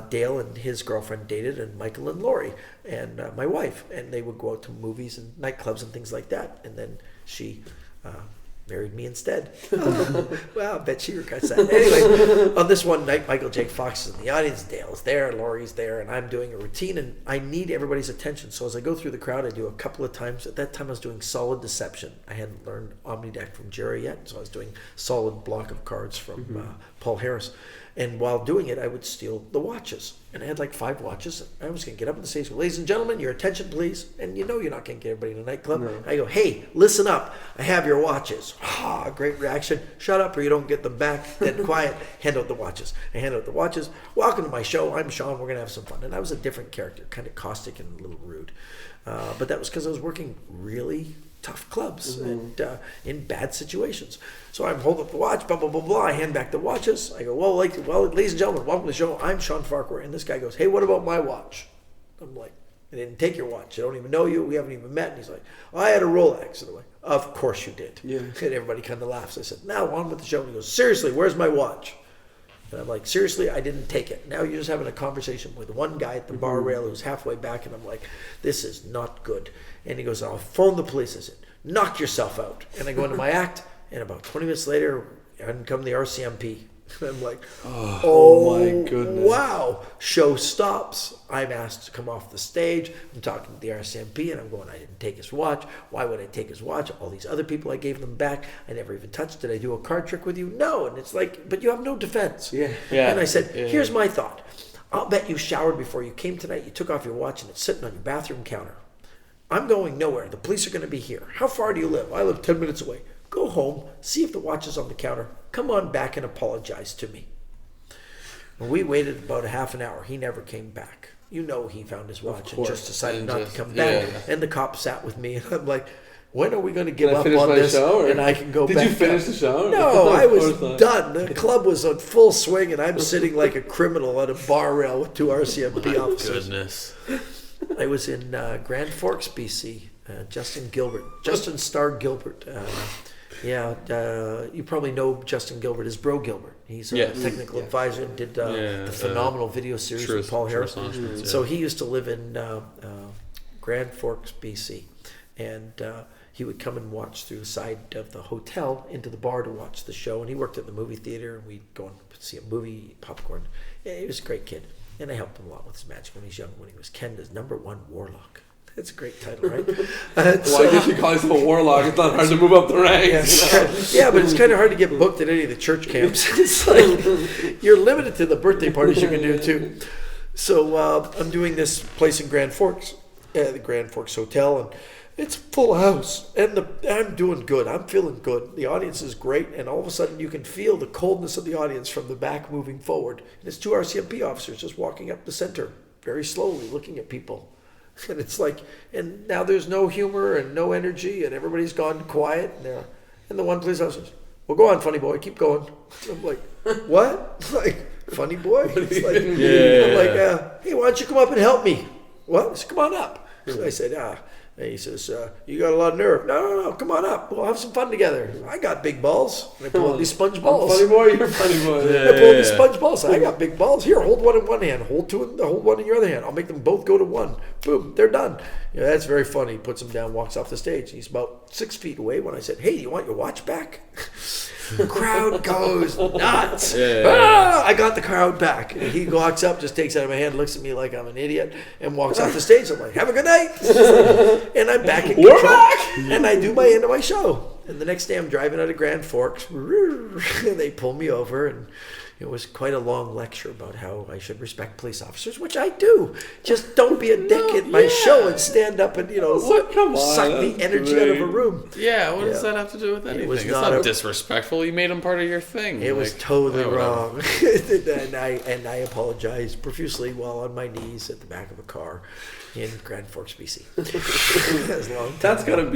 Dale and his girlfriend dated, and Michael and Lori and my wife, and they would go out to movies and nightclubs and things like that, and then she married me instead. Well, I bet she regrets that. Anyway, on this one night, Michael J. Fox is in the audience, Dale's there, Laurie's there, and I'm doing a routine, and I need everybody's attention. So as I go through the crowd, I do a couple of times. At that time, I was doing solid deception. I hadn't learned Omnideck from Jerry yet, so I was doing solid block of cards from Paul Harris. And while doing it, I would steal the watches. And I had like 5 watches. I was going to get up on the stage and go, ladies and gentlemen, your attention, please. And you're not going to get everybody in a nightclub. No. I go, hey, listen up. I have your watches. Great reaction. Shut up or you don't get them back. Then quiet. Hand out the watches. I hand out the watches. Welcome to my show. I'm Shawn. We're going to have some fun. And I was a different character, kind of caustic and a little rude. But that was because I was working really tough clubs and in bad situations. So I'm holding up the watch, blah, blah, blah, blah. I hand back the watches. I go, well, ladies and gentlemen, welcome to the show. I'm Shawn Farquhar. And this guy goes, hey, what about my watch? I'm like, I didn't take your watch. I don't even know you. We haven't even met. And he's like, I had a Rolex. And I'm like, of course you did. Yeah. And everybody kind of laughs. I said, now on with the show. And he goes, seriously, where's my watch? And I'm like, seriously, I didn't take it. Now you're just having a conversation with one guy at the bar rail who's halfway back. And I'm like, this is not good. And he goes, I'll phone the police. I said, knock yourself out. And I go into my act. And about 20 minutes later, in come the RCMP. I'm like, oh my goodness. Wow. Show stops. I'm asked to come off the stage. I'm talking to the RCMP and I'm going, I didn't take his watch. Why would I take his watch? All these other people, I gave them back. I never even touched. Did I do a card trick with you? No. And it's like, but you have no defense. Yeah. And I said, here's my thought. I'll bet you showered before you came tonight. You took off your watch and it's sitting on your bathroom counter. I'm going nowhere. The police are going to be here. How far do you live? I live 10 minutes away. Go home, see if the watch is on the counter. Come on back and apologize to me. And we waited about a half an hour. He never came back. You know he found his watch and just decided not to come back. Yeah. And the cop sat with me and I'm like, when are we going to give up on this and I can go back? Did you finish the show? No, I was done. The club was on full swing and I'm sitting like a criminal on a bar rail with two RCMP officers. Goodness. I was in Grand Forks, BC. Justin Starr Gilbert. You probably know Justin Gilbert as Bro Gilbert. He's a technical advisor and did the phenomenal video series with Paul Harris. So he used to live in Grand Forks, BC. And he would come and watch through the side of the hotel into the bar to watch the show. And he worked at the movie theater and we'd go and see a movie, popcorn. Yeah, he was a great kid. And I helped him a lot with his magic when he was young, when he was Canada's #1 warlock. That's a great title, right? I guess you call yourself a warlock. It's not hard to move up the ranks. Yeah, but it's kind of hard to get booked at any of the church camps. It's like you're limited to the birthday parties you can do too. So I'm doing this place in Grand Forks, the Grand Forks Hotel, and it's full house. And I'm doing good. I'm feeling good. The audience is great, and all of a sudden you can feel the coldness of the audience from the back moving forward. And it's two RCMP officers just walking up the center, very slowly, looking at people. And it's like, and now there's no humor and no energy, and everybody's gone quiet. And the one police officer says, well, go on, funny boy, keep going. I'm like, what? Like, funny boy? It's like, I'm like, hey, why don't you come up and help me? What? He said, come on up. So I said, And he says, you got a lot of nerve. No, come on up. We'll have some fun together. I got big balls. And I pull out these sponge balls. I'm funny boy, you're funny boy. I pull out these sponge balls. I got big balls. Here, hold one in one hand. Hold one in your other hand. I'll make them both go to one. Boom, they're done. Yeah, that's very funny. He puts them down, walks off the stage. He's about 6 feet away when I said, hey, do you want your watch back? The crowd goes nuts. I got the crowd back. And he walks up, just takes it out of my hand, looks at me like I'm an idiot, and walks off the stage. I'm like, have a good night. And I'm back in control. We're back. And I do my end of my show. And the next day I'm driving out of Grand Forks. And they pull me over, and it was quite a long lecture about how I should respect police officers, which I do. Just don't be a dick at my show and stand up and, suck the energy out of a room. Yeah, what does that have to do with anything? It's not disrespectful. You made them part of your thing. It was totally wrong. and I apologized profusely while on my knees at the back of a car in Grand Forks, BC. That's gotta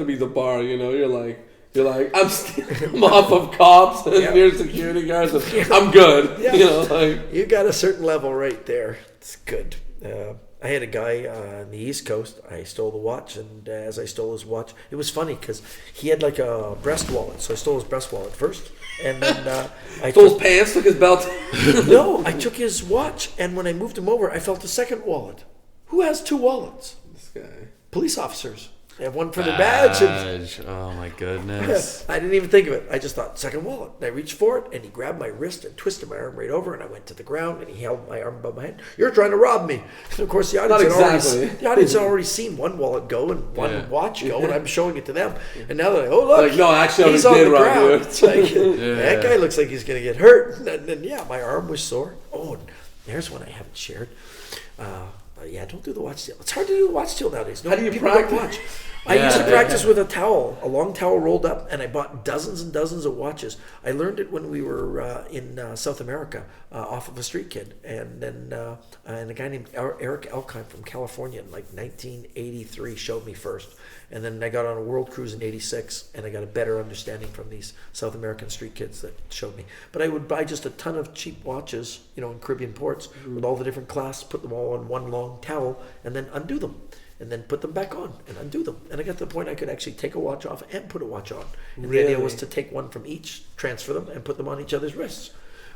be the bar. You're like, I'm off of cops and near security guards. And I'm good. Yeah. You got a certain level right there. It's good. I had a guy on the East Coast. I stole the watch, and as I stole his watch, it was funny because he had like a breast wallet. So I stole his breast wallet first, and then I stole his pants, took his belt. No, I took his watch, and when I moved him over, I felt a second wallet. Who has two wallets? This guy. Police officers. They have one for their badge. Oh my goodness. I didn't even think of it. I just thought, second wallet. And I reached for it, and he grabbed my wrist and twisted my arm right over, and I went to the ground, and he held my arm above my head. You're trying to rob me. And of course, the audience had already seen one wallet go and one watch go, and I'm showing it to them. And now they're like, oh, look. No, actually, he's on the ground. It's like, that guy looks like he's going to get hurt. And then, my arm was sore. Oh, and there's one I haven't shared. Don't do the watch steal. It's hard to do the watch steal nowadays. How do you practice? I used to practice with a towel, a long towel rolled up, and I bought dozens and dozens of watches. I learned it when we were in South America, off of a street kid, and then and a guy named Eric Elkheim from California in like 1983 showed me first, and then I got on a world cruise in '86, and I got a better understanding from these South American street kids that showed me. But I would buy just a ton of cheap watches, in Caribbean ports with all the different clasps, put them all on one long towel, and then undo them. And then put them back on and undo them. And I got to the point I could actually take a watch off and put a watch on. And the idea was to take one from each, transfer them, and put them on each other's wrists,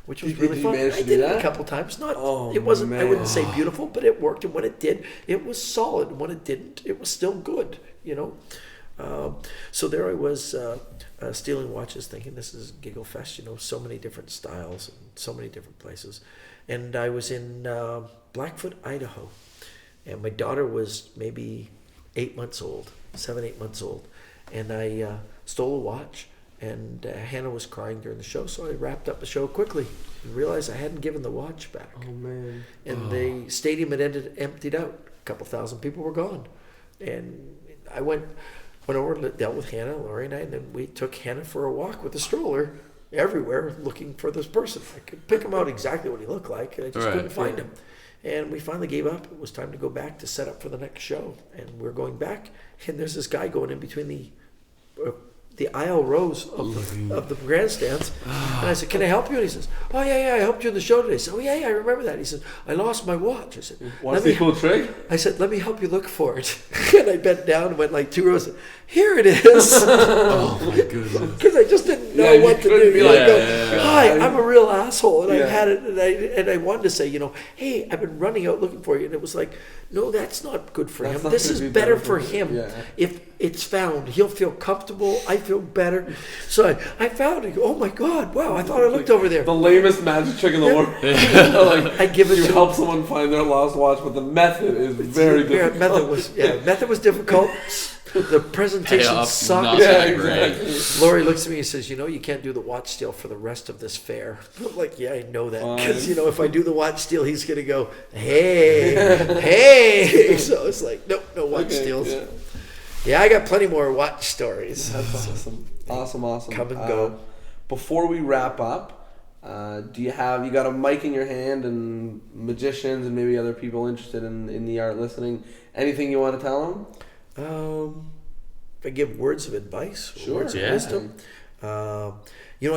which was really fun. I did it a couple times. It wasn't, I wouldn't say beautiful, but it worked. And when it did, it was solid. And when it didn't, it was still good, So there I was stealing watches, thinking this is Giggle Fest, so many different styles and so many different places. And I was in Blackfoot, Idaho. And my daughter was maybe 8 months old, 8 months old. And I stole a watch, and Hannah was crying during the show, so I wrapped up the show quickly and realized I hadn't given the watch back. Oh, man. And the stadium had emptied out. A couple thousand people were gone. And I went over and dealt with Hannah, Lori and I, and then we took Hannah for a walk with a stroller everywhere looking for this person. I could pick him out exactly what he looked like, and I just couldn't find him. And we finally gave up. It was time to go back to set up for the next show. And we're going back, and there's this guy going in between the aisle rows of the grandstands. And I said, "Can I help you?" And he says, "Oh, yeah, I helped you in the show today." I said, "Oh, yeah, I remember that." He said, "I lost my watch." I said, "What's the cool trick?" I said, "Let me help you look for it." And I bent down and went like 2 rows. And, "Here it is." Oh, my goodness. Because I just didn't know what to do. Hi, I'm a real asshole. And I had it, and I wanted to say, "Hey, I've been running out looking for you." And it was like, no, that's not good for him. This is better for him. Yeah. If it's found, he'll feel comfortable. I feel better. So I found it. Oh my God! Wow! I thought I looked over there. The lamest magic trick in the world. I give it. You help someone find their lost watch, but the method is very difficult. Method was difficult. The presentation sucked. Yeah, exactly. Lori looks at me and says, "You can't do the watch steal for the rest of this fair." I'm like, "Yeah, I know that. Because, if I do the watch steal, he's going to go, hey. So it's like, nope, no watch steals. Yeah, I got plenty more watch stories. That's awesome. Come and go. Before we wrap up, you got a mic in your hand, and magicians and maybe other people interested in the art listening, anything you want to tell them? If I give words of advice, words of wisdom, I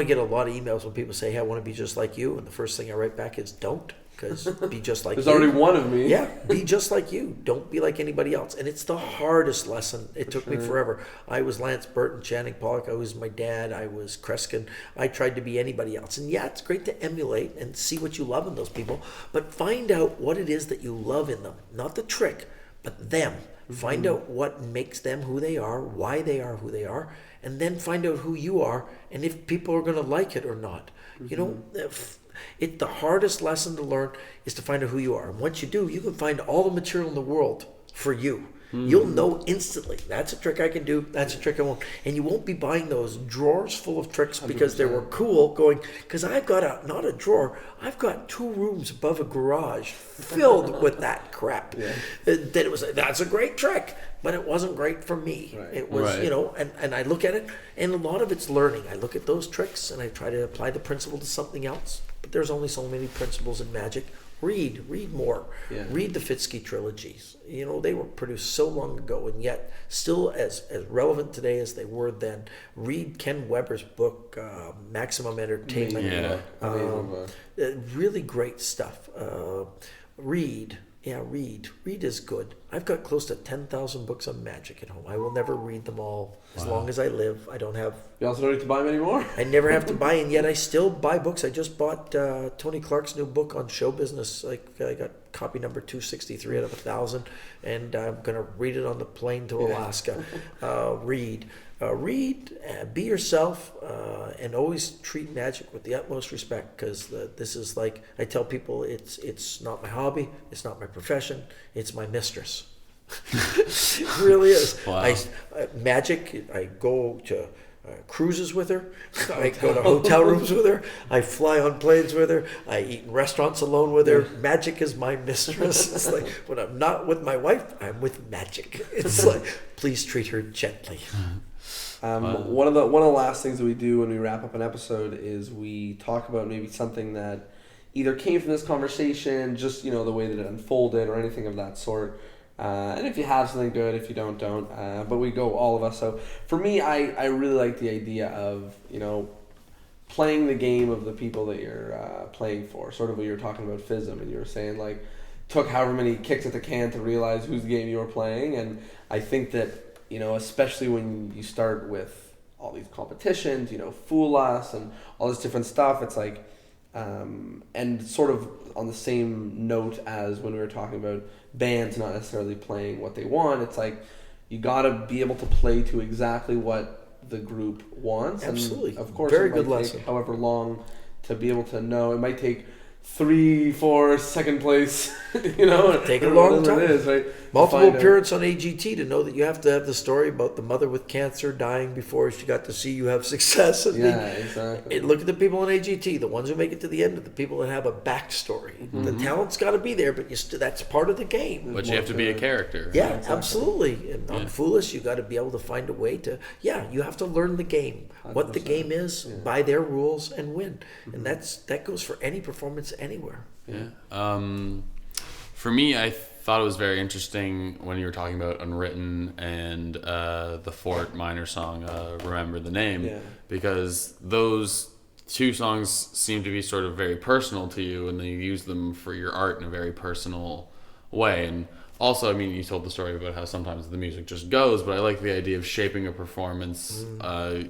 get a lot of emails when people say, "Hey, I want to be just like you," and the first thing I write back is, "Don't," because be just like There's you. There's already one of me. Yeah, be just like you. Don't be like anybody else. And it's the hardest lesson. It took me forever. I was Lance Burton, Channing Pollock. I was my dad. I was Kreskin. I tried to be anybody else. And yeah, it's great to emulate and see what you love in those people, but find out what it is that you love in them. Not the trick, but them. Find out what makes them who they are, why they are who they are, and then find out who you are and if people are going to like it or not. The hardest lesson to learn is to find out who you are. And once you do, you can find all the material in the world for you. You'll know instantly. That's a trick I can do. That's a trick I won't. And you won't be buying those drawers full of tricks because 100%. They were cool because I've got not a drawer. I've got 2 rooms above a garage filled with that crap. Yeah. That's a great trick, but it wasn't great for me. Right. It was, and I look at it, and a lot of it's learning. I look at those tricks and I try to apply the principle to something else. But there's only so many principles in magic. Read more. Yeah. Read the Fitzky trilogies. They were produced so long ago, and yet still as relevant today as they were then. Read Ken Weber's book, Maximum Entertainment. Really great stuff. Read. Read is good. I've got close to 10,000 books on magic at home. I will never read them all as long as I live. I don't have... You also don't need to buy them anymore? I never have to buy, and yet I still buy books. I just bought Tony Clark's new book on show business. I got copy number 263 out of 1,000, and I'm going to read it on the plane to Alaska. Read, be yourself, and always treat magic with the utmost respect, because this is like, I tell people, it's not my hobby, it's not my profession, it's my mistress. It really is. Wow. Magic, I go to cruises with her. I go to hotel rooms with her. I fly on planes with her. I eat in restaurants alone with her. Magic is my mistress. It's like when I'm not with my wife, I'm with magic. It's like, please treat her gently. One of the last things that we do when we wrap up an episode is we talk about maybe something that either came from this conversation, just the way that it unfolded, or anything of that sort. And if you have something good, if you don't. But we go all of us. So for me, I really like the idea of playing the game of the people that you're playing for. Sort of what you were talking about FISM, and you were saying like took however many kicks at the can to realize whose game you were playing. And I think that especially when you start with all these competitions, Fool Us and all this different stuff, it's like, and sort of on the same note as when we were talking about bands not necessarily playing what they want, it's like you got to be able to play to exactly what the group wants. Absolutely. And of course, very it good might lesson. take however long to be able to know. It might take 3-4 second place, take a long time. It is, right? Multiple appearance on AGT to know that you have to have the story about the mother with cancer dying before she got to see you have success. Exactly. Look at the people on AGT, the ones who make it to the end, of the people that have a backstory. Mm-hmm. The talent's got to be there, but that's part of the game. But you have to be a character. Yeah, exactly. Absolutely. And on Foolish, you got to be able to find a way to. You have to learn the game, 100%. What the game is, by their rules, and win. Mm-hmm. And that goes for any performance anywhere. Yeah. For me, I thought it was very interesting when you were talking about Unwritten and the Fort Minor song, Remember the Name, because those two songs seem to be sort of very personal to you, and then you use them for your art in a very personal way. And also, I mean, you told the story about how sometimes the music just goes, but I like the idea of shaping a performance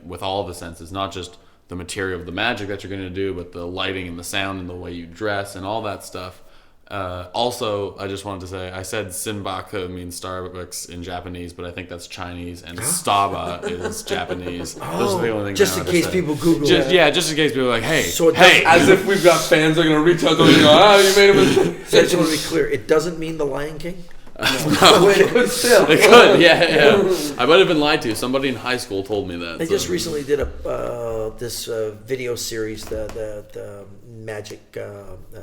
with all the senses, not just the material of the magic that you're going to do, but the lighting and the sound and the way you dress and all that stuff. Also, I just wanted to say, I said Sinbaka means Starbucks in Japanese, but I think that's Chinese, and Staba is Japanese. Those are the only things just in case people Google it. Just in case people are like, hey, as if we've got fans that are going to reach out to us and go, you made a mistake. So I just want to be clear, it doesn't mean the Lion King? No. It could, yeah. I might have been lied to. Somebody in high school told me that. They just recently did this video series, the Magic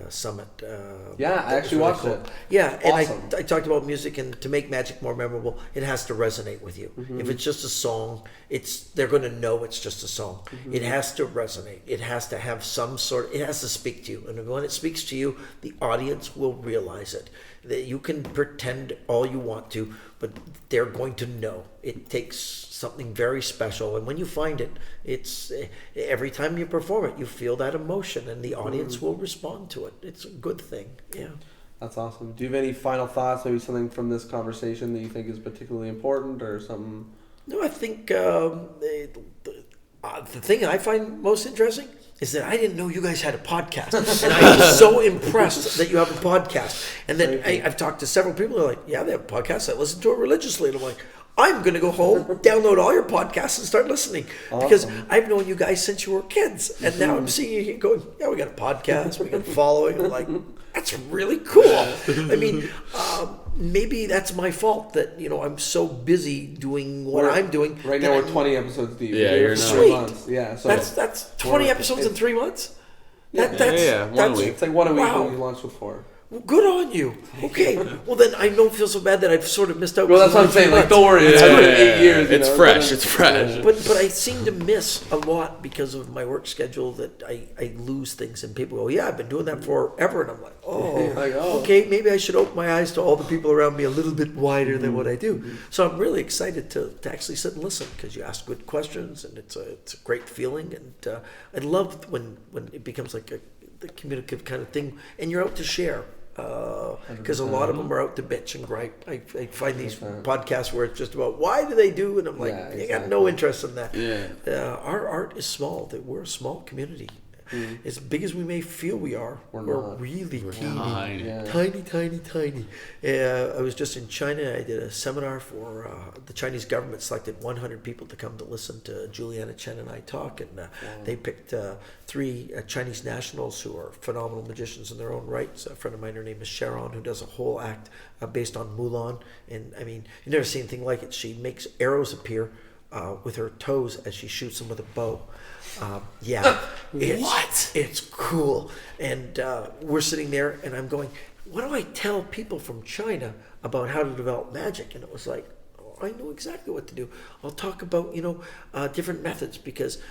Summit. I actually watched it. Yeah, awesome. And I talked about music, and to make magic more memorable, it has to resonate with you. Mm-hmm. If it's just a song, they're going to know it's just a song. Mm-hmm. It has to resonate. It has to have some sort. It has to speak to you, and when it speaks to you, the audience will realize it. That you can pretend all you want to, but they're going to know. It takes something very special, and when you find it, it's every time you perform it, you feel that emotion, and the audience will respond to it. It's a good thing. Yeah, that's awesome. Do you have any final thoughts? Maybe something from this conversation that you think is particularly important, or something? No, I think the thing I find most interesting is that I didn't know you guys had a podcast. And I am so impressed that you have a podcast. And then I've talked to several people who are like, yeah, they have a podcast. I listen to it religiously. And I'm like, I'm going to go home, download all your podcasts and start listening. Awesome. Because I've known you guys since you were kids. And now I'm seeing you going, we got a podcast, we got a following. I'm like, that's really cool. I mean, maybe that's my fault that, I'm so busy doing what I'm doing. Right now we're 20 episodes deep. Yeah, you're sweet. Months. Yeah, so that's 20 episodes in 3 months? Yeah, 1 week. It's like 1 a week when we launched before. Well, good on you. Okay. Well, then I don't feel so bad that I've sort of missed out. Well, that's what I'm saying. Like, don't worry. It's 8 years. It's fresh. It's fresh. But I seem to miss a lot because of my work schedule that I lose things. And people go, I've been doing that forever. And I'm like, okay, maybe I should open my eyes to all the people around me a little bit wider than what I do. So I'm really excited to actually sit and listen because you ask good questions and it's a great feeling. And I love when it becomes like the communicative kind of thing and you're out to share. Because a lot of them are out to bitch and gripe. I find these podcasts where it's just about why do they do, and I'm like, you got no interest in that. Yeah. Our art is small. We're a small community. As big as we may feel we are, we're really teeny, tiny. I was just in China. I did a seminar for the Chinese government. Selected 100 people to come to listen to Juliana Chen and I talk, and they picked 3 Chinese nationals who are phenomenal magicians in their own rights. A friend of mine, her name is Sharon, who does a whole act based on Mulan, and I mean, you've never seen anything like it. She makes arrows appear with her toes as she shoots them with a bow. Yeah, it's cool. And we're sitting there, and I'm going, what do I tell people from China about how to develop magic? And it was like, oh, I know exactly what to do. I'll talk about, different methods, because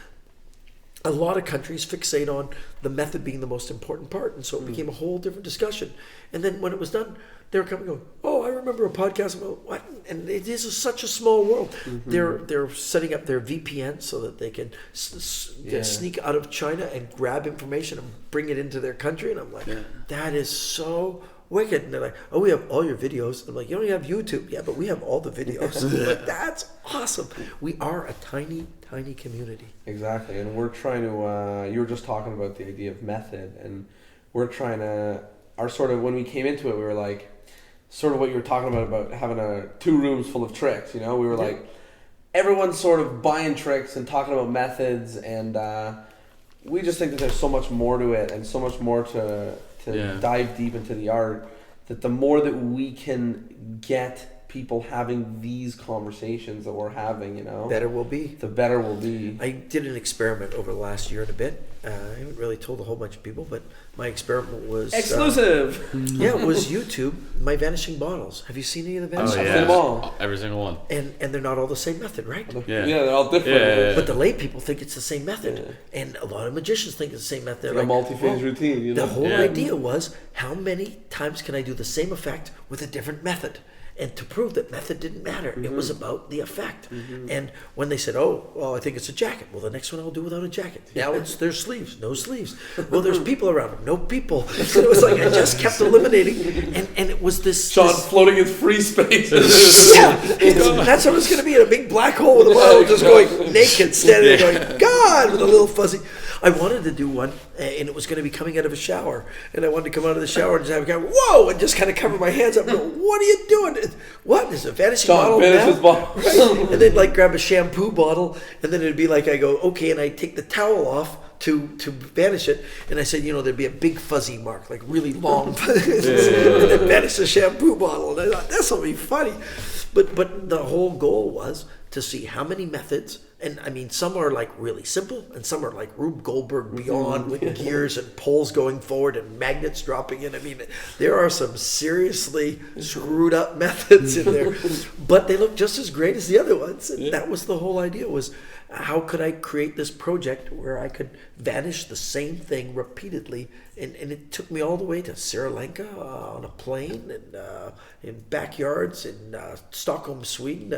a lot of countries fixate on the method being the most important part. And so it became a whole different discussion. And then when it was done, they were coming going, oh, I remember a podcast about what? And it is such a small world. They're setting up their VPN so that they can sneak out of China and grab information and bring it into their country. And I'm like, that is so wicked. And they're like, oh, we have all your videos. I'm like, you don't have YouTube. Yeah, but we have all the videos. Like, that's awesome. We are a tiny community. Exactly. And we're trying to, you were just talking about the idea of method, and we're trying to, when we came into it, we were like, sort of what you were talking about having 2 rooms full of tricks, we were like, everyone's sort of buying tricks and talking about methods, and we just think that there's so much more to it and so much more to dive deep into the art, that the more that we can get people having these conversations that we're having, better will be. The better will be. I did an experiment over the last year and a bit. I haven't really told a whole bunch of people, but my experiment was exclusive. It was YouTube. My vanishing bottles. Have you seen any of the vanishing? Oh yeah, bottles? every single one. And they're not all the same method, right? Yeah, they're all different. Yeah. But the lay people think it's the same method, and a lot of magicians think it's the same method. Like a multi-phase routine. The whole idea was, how many times can I do the same effect with a different method? And to prove that method didn't matter, it was about the effect. And when they said, oh, well, I think it's a jacket. Well, the next one I'll do without a jacket. Now there's sleeves, no sleeves. Well, there's people around them, no people. So it was like I just kept eliminating. And it was this... Shawn floating in free space. That's what it was going to be, in a big black hole with a bottle just going naked, standing there going, God, with a little fuzzy... I wanted to do one, and it was going to be coming out of a shower. And I wanted to come out of the shower and just have a guy, whoa, and just kind of cover my hands up and go, what are you doing? What? Is a vanishing bottle now? Right? And then grab a shampoo bottle, and then it'd be like, I go, okay, and I take the towel off to vanish it, and I said, there'd be a big fuzzy mark, like really long, and then vanish the shampoo bottle. And I thought, this will be funny. But the whole goal was to see how many methods. And I mean, some are really simple, and some are like Rube Goldberg beyond, with gears and poles going forward and magnets dropping in. I mean, there are some seriously screwed up methods in there, but they look just as great as the other ones. And that was the whole idea, was how could I create this project where I could vanish the same thing repeatedly? And it took me all the way to Sri Lanka on a plane, and in backyards in Stockholm, Sweden.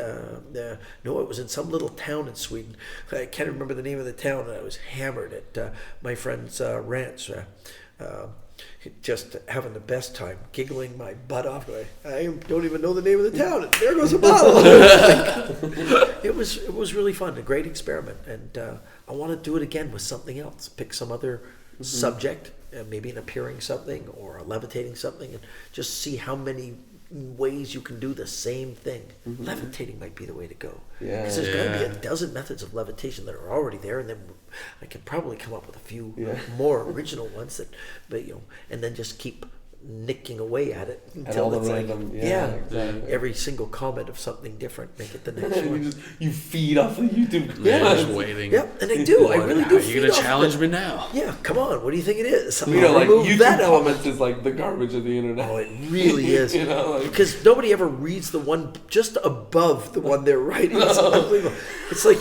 No, it was in some little town in Sweden. I can't remember the name of the town. And I was hammered at my friend's ranch, just having the best time, giggling my butt off. I don't even know the name of the town, and there goes a bottle. It was really fun, a great experiment, and I want to do it again with something else. Pick some other subject, maybe an appearing something or a levitating something, and just see how many ways you can do the same thing. Levitating might be the way to go, because there's going to be a dozen methods of levitation that are already there, and then I could probably come up with a few more original ones and then just keep nicking away at it until it's random, every single comment of something different, make it the next one. You feed off the YouTube. Just waiting. Yeah, and I do. I really do. Are you gonna challenge me now? Yeah, come on. What do you think it is? YouTube comments is like the garbage of the internet. Oh, it really is. Because nobody ever reads the one just above the one they're writing. It's unbelievable. It's like,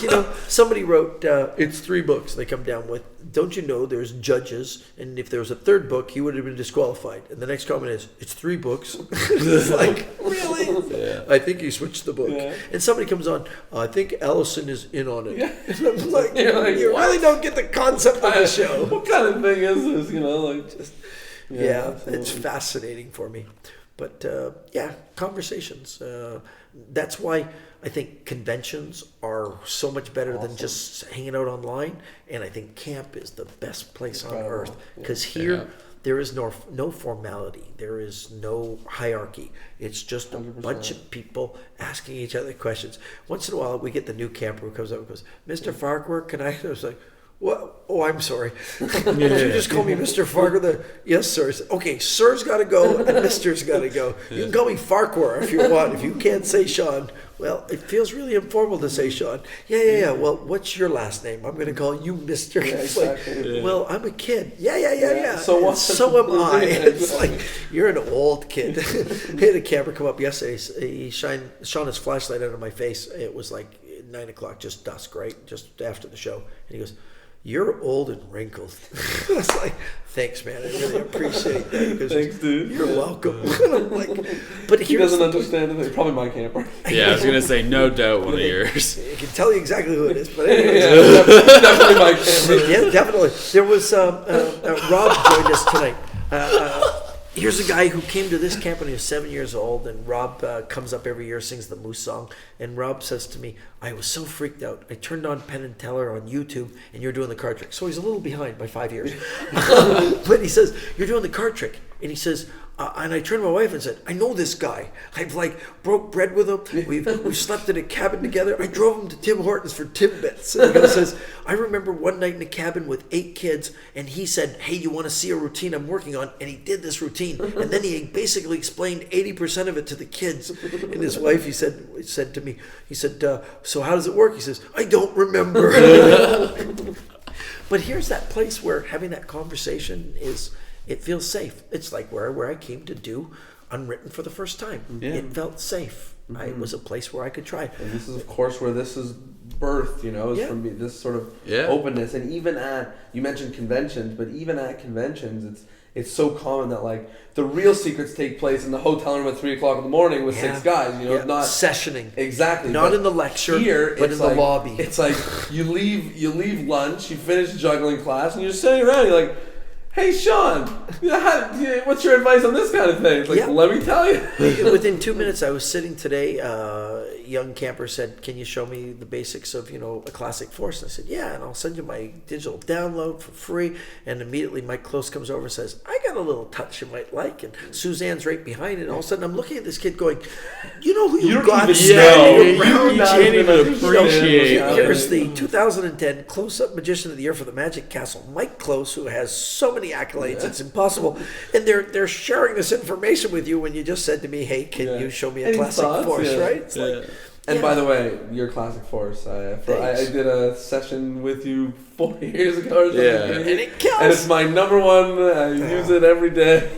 somebody wrote, it's 3 books they come down with. Don't you know there's judges, and if there was a 3rd book, he would have been disqualified. And the next comment is, it's 3 books. It's like, really? Yeah. I think you switched the book. Yeah. And somebody comes on, I think Allison is in on it. Yeah. And I'm like, you really don't get the concept of the show. What kind of thing is this? It's fascinating for me. But conversations. That's why I think conventions are so much better than just hanging out online. And I think camp is the best place on earth, because here there is no formality. There is no hierarchy. It's just a 100%. Bunch of people asking each other questions. Once in a while, we get the new camper who comes up and goes, Mr. Farquhar, can I? I was like, What? Oh, I'm sorry. Did you just call me Mr. Farquhar? Yes, sir. I said, okay, sir's got to go and Mr.'s got to go. You can call me Farquhar if you want. If you can't say Shawn, well, it feels really informal to say Shawn. Yeah. Well, what's your last name? I'm going to call you Mr. Yeah, It's exactly. like, well, I'm a kid. Yeah. So what? So am I. It's like, you're an old kid. I had a camera come up yesterday. He shone his flashlight under my face. It was like 9 o'clock, just dusk, right? Just after the show. And he goes, "You're old and wrinkled." I was like, "Thanks, man. I really appreciate that." He goes, Thanks, dude. "You're welcome." And I'm like, but He doesn't understand it. Probably my camper. Yeah, I was gonna say no doubt one of yours. I can tell you exactly who it is, but anyways. Definitely my camper. Yeah, definitely. There was Rob joined us tonight. Here's a guy who came to this camp when he was 7 years old, and Rob comes up every year, sings the Moose song, and Rob says to me, "I was so freaked out. I turned on Penn and Teller on YouTube, and you're doing the card trick." So he's a little behind by 5 years. But he says, "You're doing the card trick." And he says, and I turned to my wife and said, "I know this guy. I've broke bread with him. We've slept in a cabin together. I drove him to Tim Hortons for Timbits." And he says, "I remember one night in a cabin with 8 kids, and he said, 'Hey, you want to see a routine I'm working on?' And he did this routine, and then he basically explained 80% of it to the kids." And his wife, he said to me, "So how does it work?" He says, "I don't remember." But here's that place where having that conversation it feels safe. It's like where I came to do Unwritten for the first time. Yeah. It felt safe. It was a place where I could try. And this is, of course, where this is birthed, is from this sort of openness. And even you mentioned conventions, but even at conventions, it's so common that the real secrets take place in the hotel room at 3 o'clock in the morning with 6 guys, not sessioning. Exactly. Not in the lecture, here, but in the lobby. It's like you leave lunch, you finish juggling class, and you're sitting around, you're like, "Hey, Shawn, what's your advice on this kind of thing?" It's like, let me tell you. Within 2 minutes, I was sitting today. A young camper said, "Can you show me the basics of a classic force?" And I said, "Yeah, and I'll send you my digital download for free." And immediately, Mike Close comes over and says, "I got a little touch you might like." And Suzanne's right behind it. And all of a sudden, I'm looking at this kid going, "You know who you got standing around?" You can't even appreciate. Here's the 2010 Close-Up Magician of the Year for the Magic Castle, Mike Close, who has so many accolades, it's impossible. And they're sharing this information with you when you just said to me, "Hey, can you show me a classic force?" Right? It's like, and by the way, your classic force. I did a session with you 4 years ago or something. And it kills. And it's my number one. I use it every day.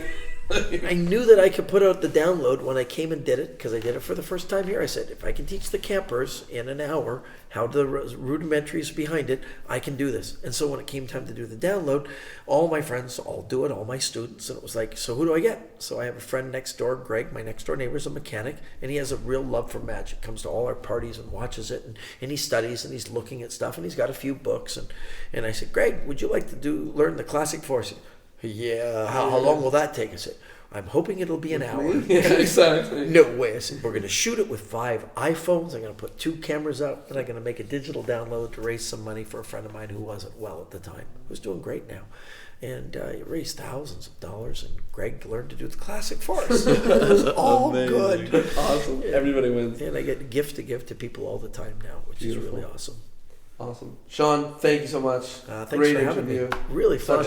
I knew that I could put out the download when I came and did it, because I did it for the first time here. I said, if I can teach the campers in an hour how the rudimentaries behind it, I can do this. And so when it came time to do the download, all my friends all do it, all my students, and it was like, so who do I get? So I have a friend next door, Greg, my next door neighbor, is a mechanic, and he has a real love for magic, comes to all our parties and watches it, and he studies, and he's looking at stuff, and he's got a few books, and I said, "Greg, would you like to learn the classic force?" "Yeah, how long will that take?" I said, "I'm hoping it'll be an hour." Yeah, exactly. No way. I said, "We're going to shoot it with 5 iPhones. I'm going to put 2 cameras up, and I'm going to make a digital download to raise some money for a friend of mine who wasn't well at the time, who's doing great now." And it raised thousands of dollars, and Greg learned to do the classic force. It was all good. Awesome. Everybody wins. And I get gifts to give to people all the time now, which is really awesome. Awesome. Shawn, thank you so much. Thanks Great for having interview. me. Really fun.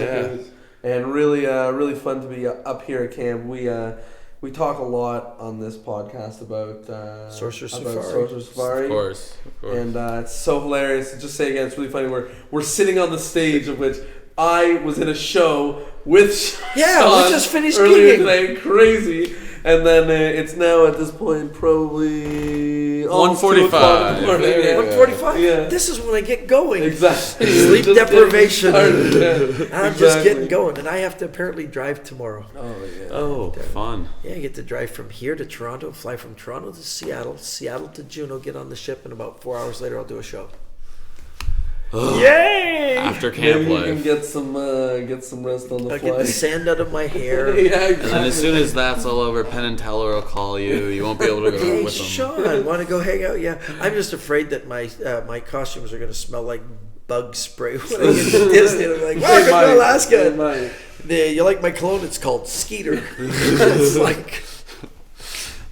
And really fun to be up here at camp. We talk a lot on this podcast about Sorcerer Safari. Of course. And it's so hilarious. Just say again, it's really funny. We're sitting on the stage of which I was in a show with Shawn we just finished earlier gigging today. Crazy. And then it's now at this point probably 1:45. 1:45? Yeah. This is when I get going. Exactly. Sleep Just deprivation. getting started. I'm just getting going. And I have to apparently drive tomorrow. Oh, yeah. Oh, fun. Yeah, I get to drive from here to Toronto, fly from Toronto to Seattle, Seattle to Juneau, get on the ship, and about 4 hours later I'll do a show. Yay! After camp Maybe you life. can get some rest on the I'll flight. get the sand out of my hair. Yeah, exactly. And then as soon as that's all over, Penn and Teller will call you. You won't be able to go Hey, with them. Shawn, want to go hang out? Yeah. I'm just afraid that my costumes are going to smell like bug spray when I get to Disney. I'm like, welcome to Alaska. You like my cologne? It's called Skeeter. It's like...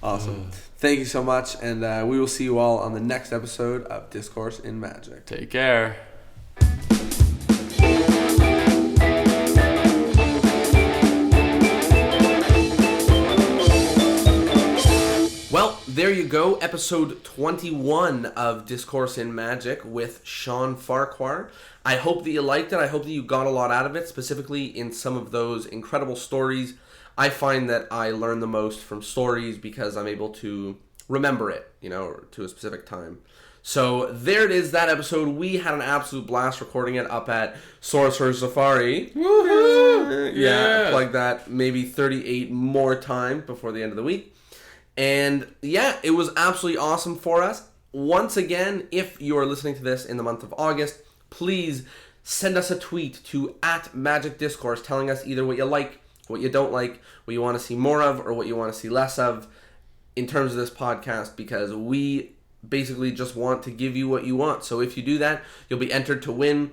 Awesome. Thank you so much, and we will see you all on the next episode of Discourse in Magic. Take care. you go. Episode 21 of Discourse in Magic with Shawn Farquhar. I hope that you liked it. I hope that you got a lot out of it, specifically in some of those incredible stories. I find that I learn the most from stories because I'm able to remember it, to a specific time. So there it is, that episode. We had an absolute blast recording it up at Sorcerer Safari. Woohoo! Yeah, plug that maybe 38 more times before the end of the week. And yeah, it was absolutely awesome for us. Once again, if you're listening to this in the month of August, please send us a tweet to @MagicDiscourse telling us either what you like, what you don't like, what you want to see more of, or what you want to see less of in terms of this podcast, because we basically just want to give you what you want. So if you do that, you'll be entered to win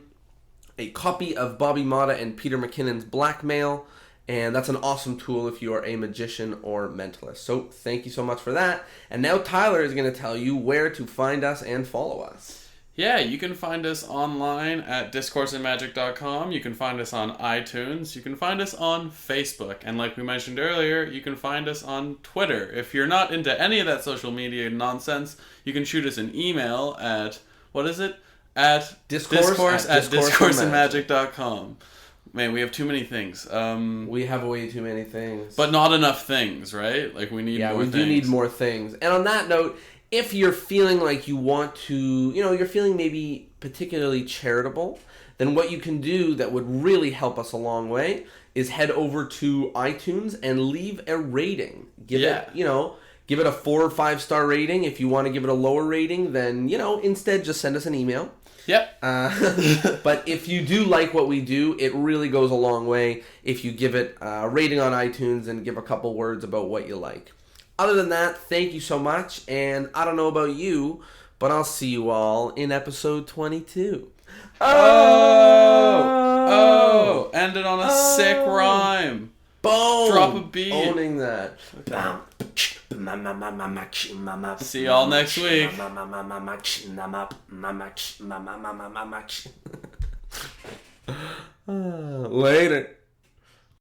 a copy of Bobby Motta and Peter McKinnon's Blackmail, and that's an awesome tool if you are a magician or mentalist. So thank you so much for that. And now Tyler is going to tell you where to find us and follow us. Yeah, you can find us online at discourseinmagic.com. You can find us on iTunes. You can find us on Facebook. And like we mentioned earlier, you can find us on Twitter. If you're not into any of that social media nonsense, you can shoot us an email at, what is it? At discourse at discourseinmagic.com. Man, we have too many things. We have way too many things. But not enough things, right? Like, we need more things. Yeah, we do need more things. And on that note, if you're feeling like you want to, you're feeling maybe particularly charitable, then what you can do that would really help us a long way is head over to iTunes and leave a rating. Give it a 4 or 5 star rating. If you want to give it a lower rating, then, instead just send us an email. Yep. But if you do like what we do, it really goes a long way if you give it a rating on iTunes and give a couple words about what you like. Other than that, thank you so much, and I don't know about you, but I'll see you all in episode 22. Oh! Ended on a sick rhyme. Boom! Drop a beat. Owning that. See y'all next week. Later.